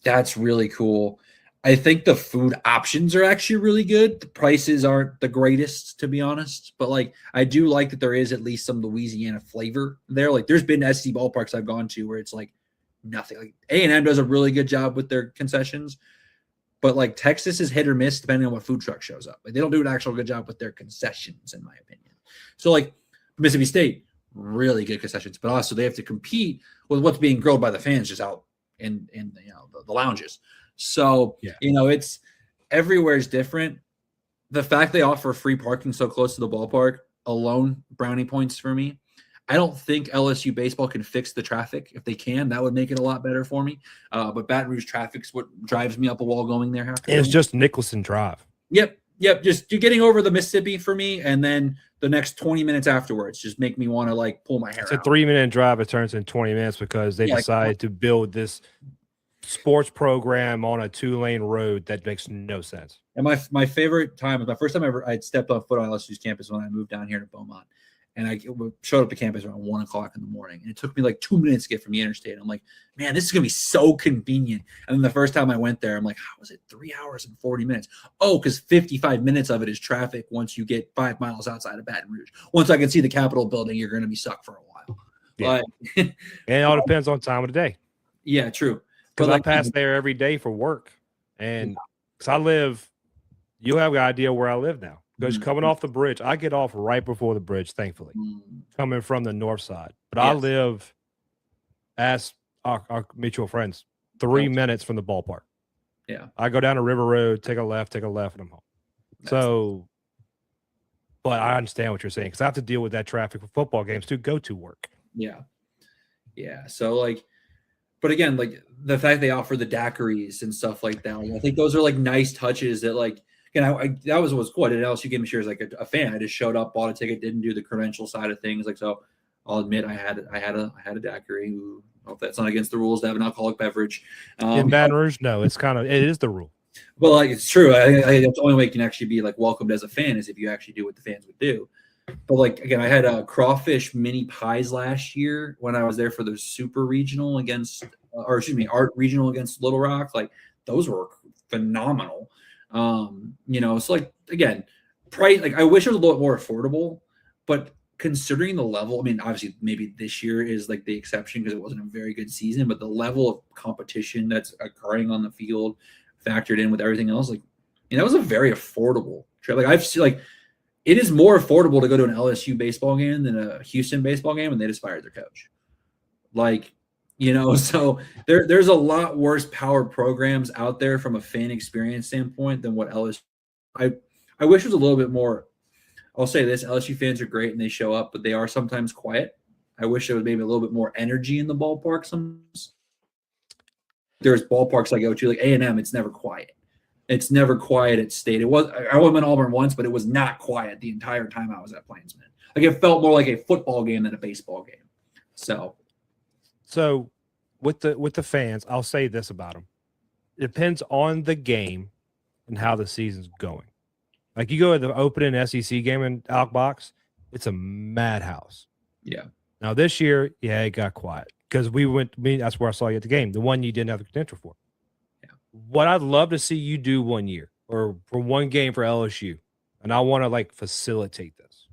That's really cool. I think the food options are actually really good. The prices aren't the greatest, to be honest, but like I do like that there is at least some Louisiana flavor there. Like there's been SC ballparks I've gone to where it's like nothing. Like A&M does a really good job with their concessions, but like Texas is hit or miss depending on what food truck shows up. Like they don't do an actual good job with their concessions, in my opinion. So like Mississippi State, really good concessions, but also they have to compete with what's being grilled by the fans just out in the lounges. So it's everywhere is different. The fact they offer free parking so close to the ballpark alone, brownie points for me. I don't think LSU baseball can fix the traffic. If they can, that would make it a lot better for me. But Baton Rouge traffic's what drives me up a wall going there. It's just Nicholson Drive. Yep. Just you're getting over the Mississippi for me, and then the next 20 minutes afterwards just make me want to like pull my hair out. It's a 3-minute drive. It turns in 20 minutes because they decided to build this sports program on a 2-lane road that makes no sense. And my favorite time was my first time I'd stepped on foot on LSU's campus when I moved down here to Beaumont. And I showed up to campus around 1 o'clock in the morning. And it took me like 2 minutes to get from the interstate. I'm like, man, this is going to be so convenient. And then the first time I went there, I'm like, how is it 3 hours and 40 minutes? Oh, because 55 minutes of it is traffic once you get 5 miles outside of Baton Rouge. Once I can see the Capitol building, you're going to be stuck for a while. Yeah. But, and it all depends on time of the day. Yeah, true. because I pass there every day for work, and because you have an idea where I live now. Because coming off the bridge, I get off right before the bridge, thankfully, coming from the north side. But I live, as our mutual friends, 3 minutes from the ballpark. Yeah. I go down to River Road, take a left, and I'm home. But I understand what you're saying, because I have to deal with that traffic for football games to go to work. Yeah. Yeah. So, like, but again, like the fact they offer the daiquiris and stuff like that, like, I think those are like nice touches that, like, that was what's cool. I did LSU game this year as like a fan. I just showed up, bought a ticket, didn't do the credential side of things. Like, so I'll admit I had a daiquiri. I hope that's not against the rules to have an alcoholic beverage. In Baton Rouge, no, it is the rule. Well, like, it's true. I that's the only way you can actually be like welcomed as a fan is if you actually do what the fans would do. But like, again, I had crawfish mini pies last year when I was there for the super regional art regional against Little Rock. Like, those were phenomenal. So like, again, price, like, I wish it was a little bit more affordable, but considering the level, I mean, obviously maybe this year is like the exception because it wasn't a very good season, but the level of competition that's occurring on the field factored in with everything else, like, that was a very affordable trip. Like, I've seen, like, it is more affordable to go to an LSU baseball game than a Houston baseball game, and they just fired their coach. Like, so there's a lot worse power programs out there from a fan experience standpoint than what LSU. I wish it was a little bit more. I'll say this: LSU fans are great and they show up, but they are sometimes quiet. I wish there was maybe a little bit more energy in the ballpark. Sometimes there's ballparks I go to, like A&M. It's never quiet. It's never quiet at State. I went to Auburn once, but it was not quiet the entire time I was at Plainsman. Like, it felt more like a football game than a baseball game. So with the fans, I'll say this about them. It depends on the game and how the season's going. Like, you go to the opening SEC game in Outbox, it's a madhouse. Yeah. Now this year, it got quiet because that's where I saw you at the game, the one you didn't have the credential for. Yeah. What I'd love to see you do one year or for one game for LSU, and I want to like facilitate this.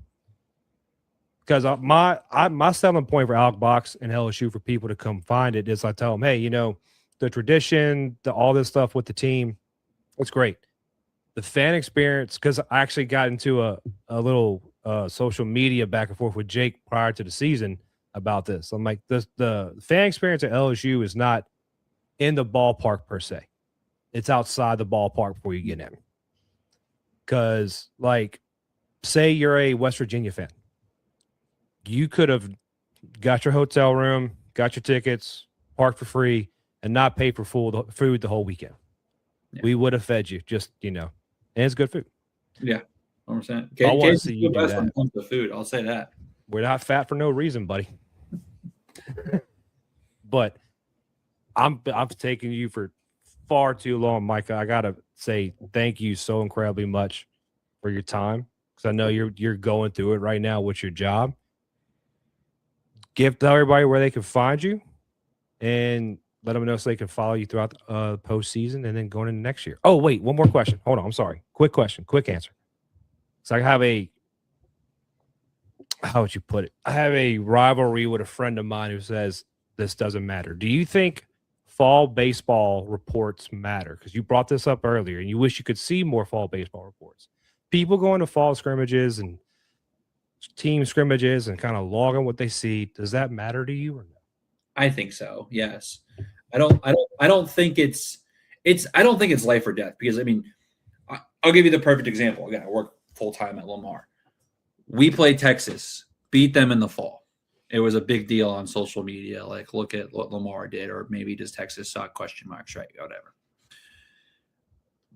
Because my selling point for Outbox and LSU for people to come find it is I tell them, hey, the tradition, all this stuff with the team, it's great. The fan experience, because I actually got into a little social media back and forth with Jake prior to the season about this. I'm like, the fan experience at LSU is not in the ballpark per se. It's outside the ballpark before you get in. Because, like, say you're a West Virginia fan. You could have got your hotel room, got your tickets, parked for free, and not paid for food the whole weekend. Yeah. We would have fed you, just, and it's good food. Yeah, 100%. I want to see you do that. When it comes to food, I'll say that. We're not fat for no reason, buddy. But I'm taking you for far too long, Micah. I gotta say thank you so incredibly much for your time, because I know you're going through it right now with your job. Tell everybody where they can find you, and let them know so they can follow you throughout the postseason and then going into next year. Oh, wait, one more question. Hold on, I'm sorry. Quick question, quick answer. So I have how would you put it? I have a rivalry with a friend of mine who says this doesn't matter. Do you think fall baseball reports matter? Because you brought this up earlier, and you wish you could see more fall baseball reports. People going to fall scrimmages and team scrimmages and kind of logging what they see. Does that matter to you or no? I think so. Yes. I don't think it's life or death, because I mean, I'll give you the perfect example. Again, I work full time at Lamar. We played Texas, beat them in the fall. It was a big deal on social media. Like, look at what Lamar did, or maybe does Texas suck? Question marks, right? Whatever.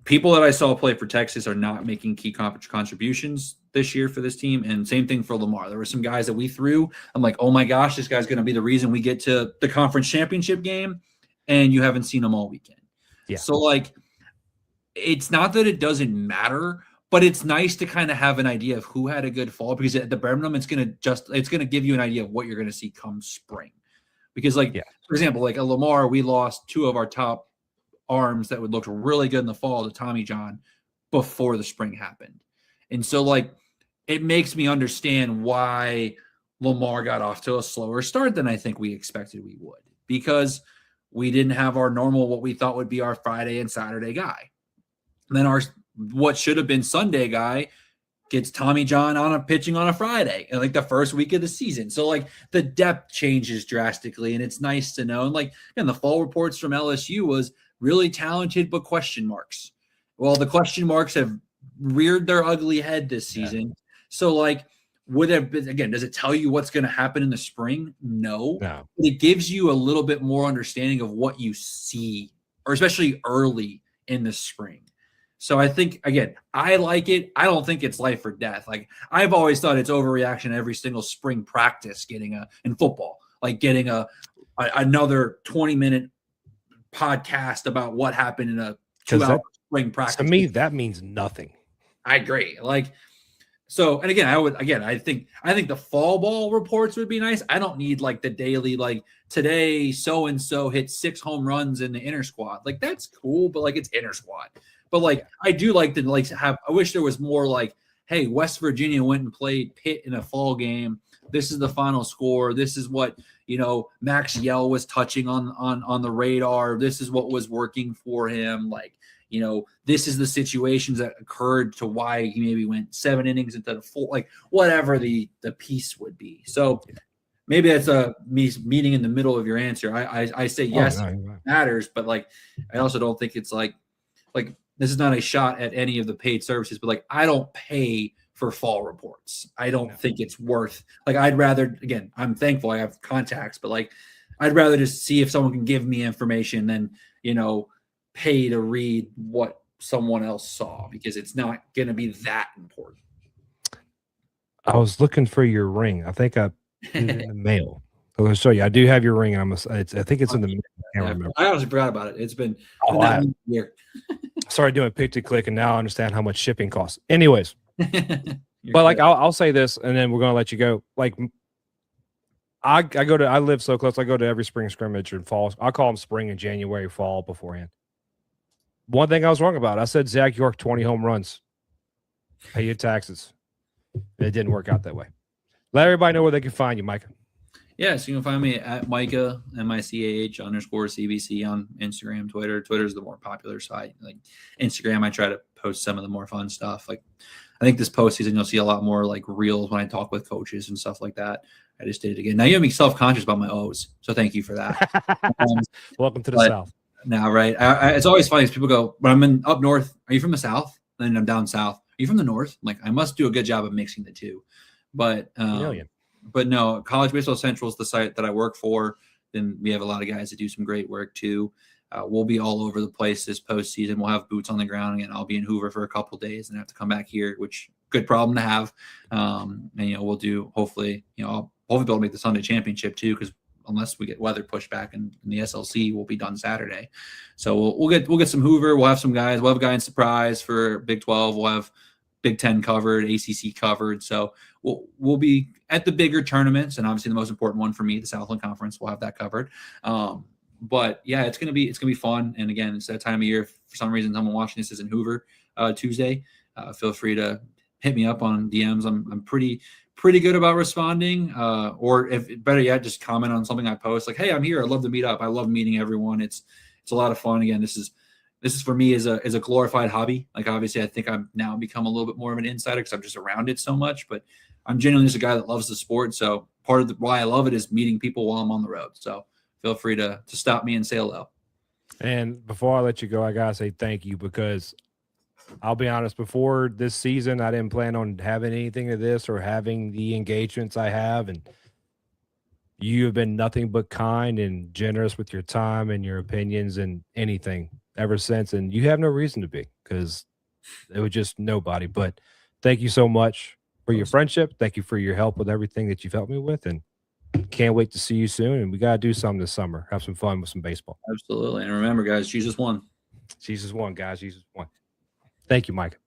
People that I saw play for Texas are not making key contributions this year for this team. And same thing for Lamar. There were some guys that we threw. I'm like, oh my gosh, this guy's going to be the reason we get to the conference championship game. And you haven't seen him all weekend. Yeah. So, like, it's not that it doesn't matter, but it's nice to kind of have an idea of who had a good fall, because at the bare minimum, it's going to give you an idea of what you're going to see come spring. Because, like, for example, like a Lamar, we lost two of our top arms that would look really good in the fall to Tommy John before the spring happened. And so, like, it makes me understand why Lamar got off to a slower start than I think we expected we would. Because we didn't have our normal, what we thought would be our Friday and Saturday guy. And then our what should have been Sunday guy gets Tommy John on a pitching on a Friday and like the first week of the season. So like the depth changes drastically, and it's nice to know. And like, and the fall reports from LSU was really talented, but question marks. Well, the question marks have reared their ugly head this season. Yeah. So like, would have been, again, does it tell you what's going to happen in the spring? No. But it gives you a little bit more understanding of what you see, or especially early in the spring. So I think, again, I like it. I don't think it's life or death. Like, I've always thought it's overreaction every single spring practice in football, like getting another 20-minute podcast about what happened in a 2-hour spring practice. To me, that means nothing. I agree. Like, so, and again, I think the fall ball reports would be nice. I don't need like the daily, like today, so-and-so hit 6 home runs in the inner squad. Like, that's cool, but like, it's inner squad. But like, I do like to like have. I wish there was more like, hey, West Virginia went and played Pitt in a fall game. This is the final score. This is what Max Yell was touching on the radar. This is what was working for him. Like, this is the situations that occurred to why he maybe went 7 innings instead of 4. Like whatever the piece would be. So maybe that's me meeting in the middle of your answer. I say yes, it matters, but like I also don't think it's like. This is not a shot at any of the paid services, but like I don't pay for fall reports. I don't think it's worth, like I'd rather, again, I'm thankful I have contacts, but like I'd rather just see if someone can give me information than, pay to read what someone else saw, because it's not going to be that important. I was looking for your ring. I think I in the mail. I'm going to show you. I do have your ring, and I think it's in the mail. I can't remember. I honestly forgot about it. It's been a year. Started doing pick to click, and now I understand how much shipping costs. Anyways, but like I'll say this, and then we're gonna let you go. Like I live so close. I go to every spring scrimmage and fall. I call them spring and January, fall beforehand. One thing I was wrong about, I said Zach York 20 home runs. Pay your taxes. It didn't work out that way. Let everybody know where they can find you, Micah. Yeah, so you can find me at Micah, MICAH_CBC on Instagram, Twitter. Twitter's the more popular site. Like Instagram, I try to post some of the more fun stuff. Like I think this postseason, you'll see a lot more like reels when I talk with coaches and stuff like that. I just did it again. Now you have me self-conscious about my O's, so thank you for that. Welcome to the South. Now, right? It's always funny as people go, when I'm up north, are you from the South? Then I'm down south. Are you from the North? I'm like, I must do a good job of mixing the two. But no, College Baseball Central is the site that I work for. Then we have a lot of guys that do some great work too. We'll be all over the place this postseason. We'll have boots on the ground, and I'll be in Hoover for a couple of days and have to come back here, which good problem to have. And we'll do hopefully, I'll hopefully be able to make the Sunday championship too, because unless we get weather pushed back in the SLC, we'll be done Saturday. So we'll get some Hoover. We'll have some guys. We'll have a guy in surprise for Big 12. We'll have Big 10 covered, ACC covered. So we'll be at the bigger tournaments, and obviously the most important one for me, the Southland Conference. We'll have that covered. But yeah, it's gonna be fun. And again, it's that time of year. If for some reason someone watching this is in Hoover Tuesday, feel free to hit me up on DMs. I'm pretty good about responding. Or if better yet, just comment on something I post. Like, hey, I'm here. I'd love to meet up. I love meeting everyone. It's a lot of fun. Again, this is for me as a glorified hobby. Like obviously I think I've now become a little bit more of an insider because I'm just around it so much, but I'm genuinely just a guy that loves the sport. So part of why I love it is meeting people while I'm on the road. So feel free to stop me and say hello. And before I let you go, I got to say thank you, because I'll be honest, before this season, I didn't plan on having anything of this or having the engagements I have. And you have been nothing but kind and generous with your time and your opinions and anything ever since. And you have no reason to be, because it was just nobody. But thank you so much for your friendship. Thank you for your help with everything that you've helped me with. And can't wait to see you soon. And we got to do something this summer. Have some fun with some baseball. Absolutely. And remember, guys, Jesus won. Jesus won, guys. Jesus won. Thank you, Mike.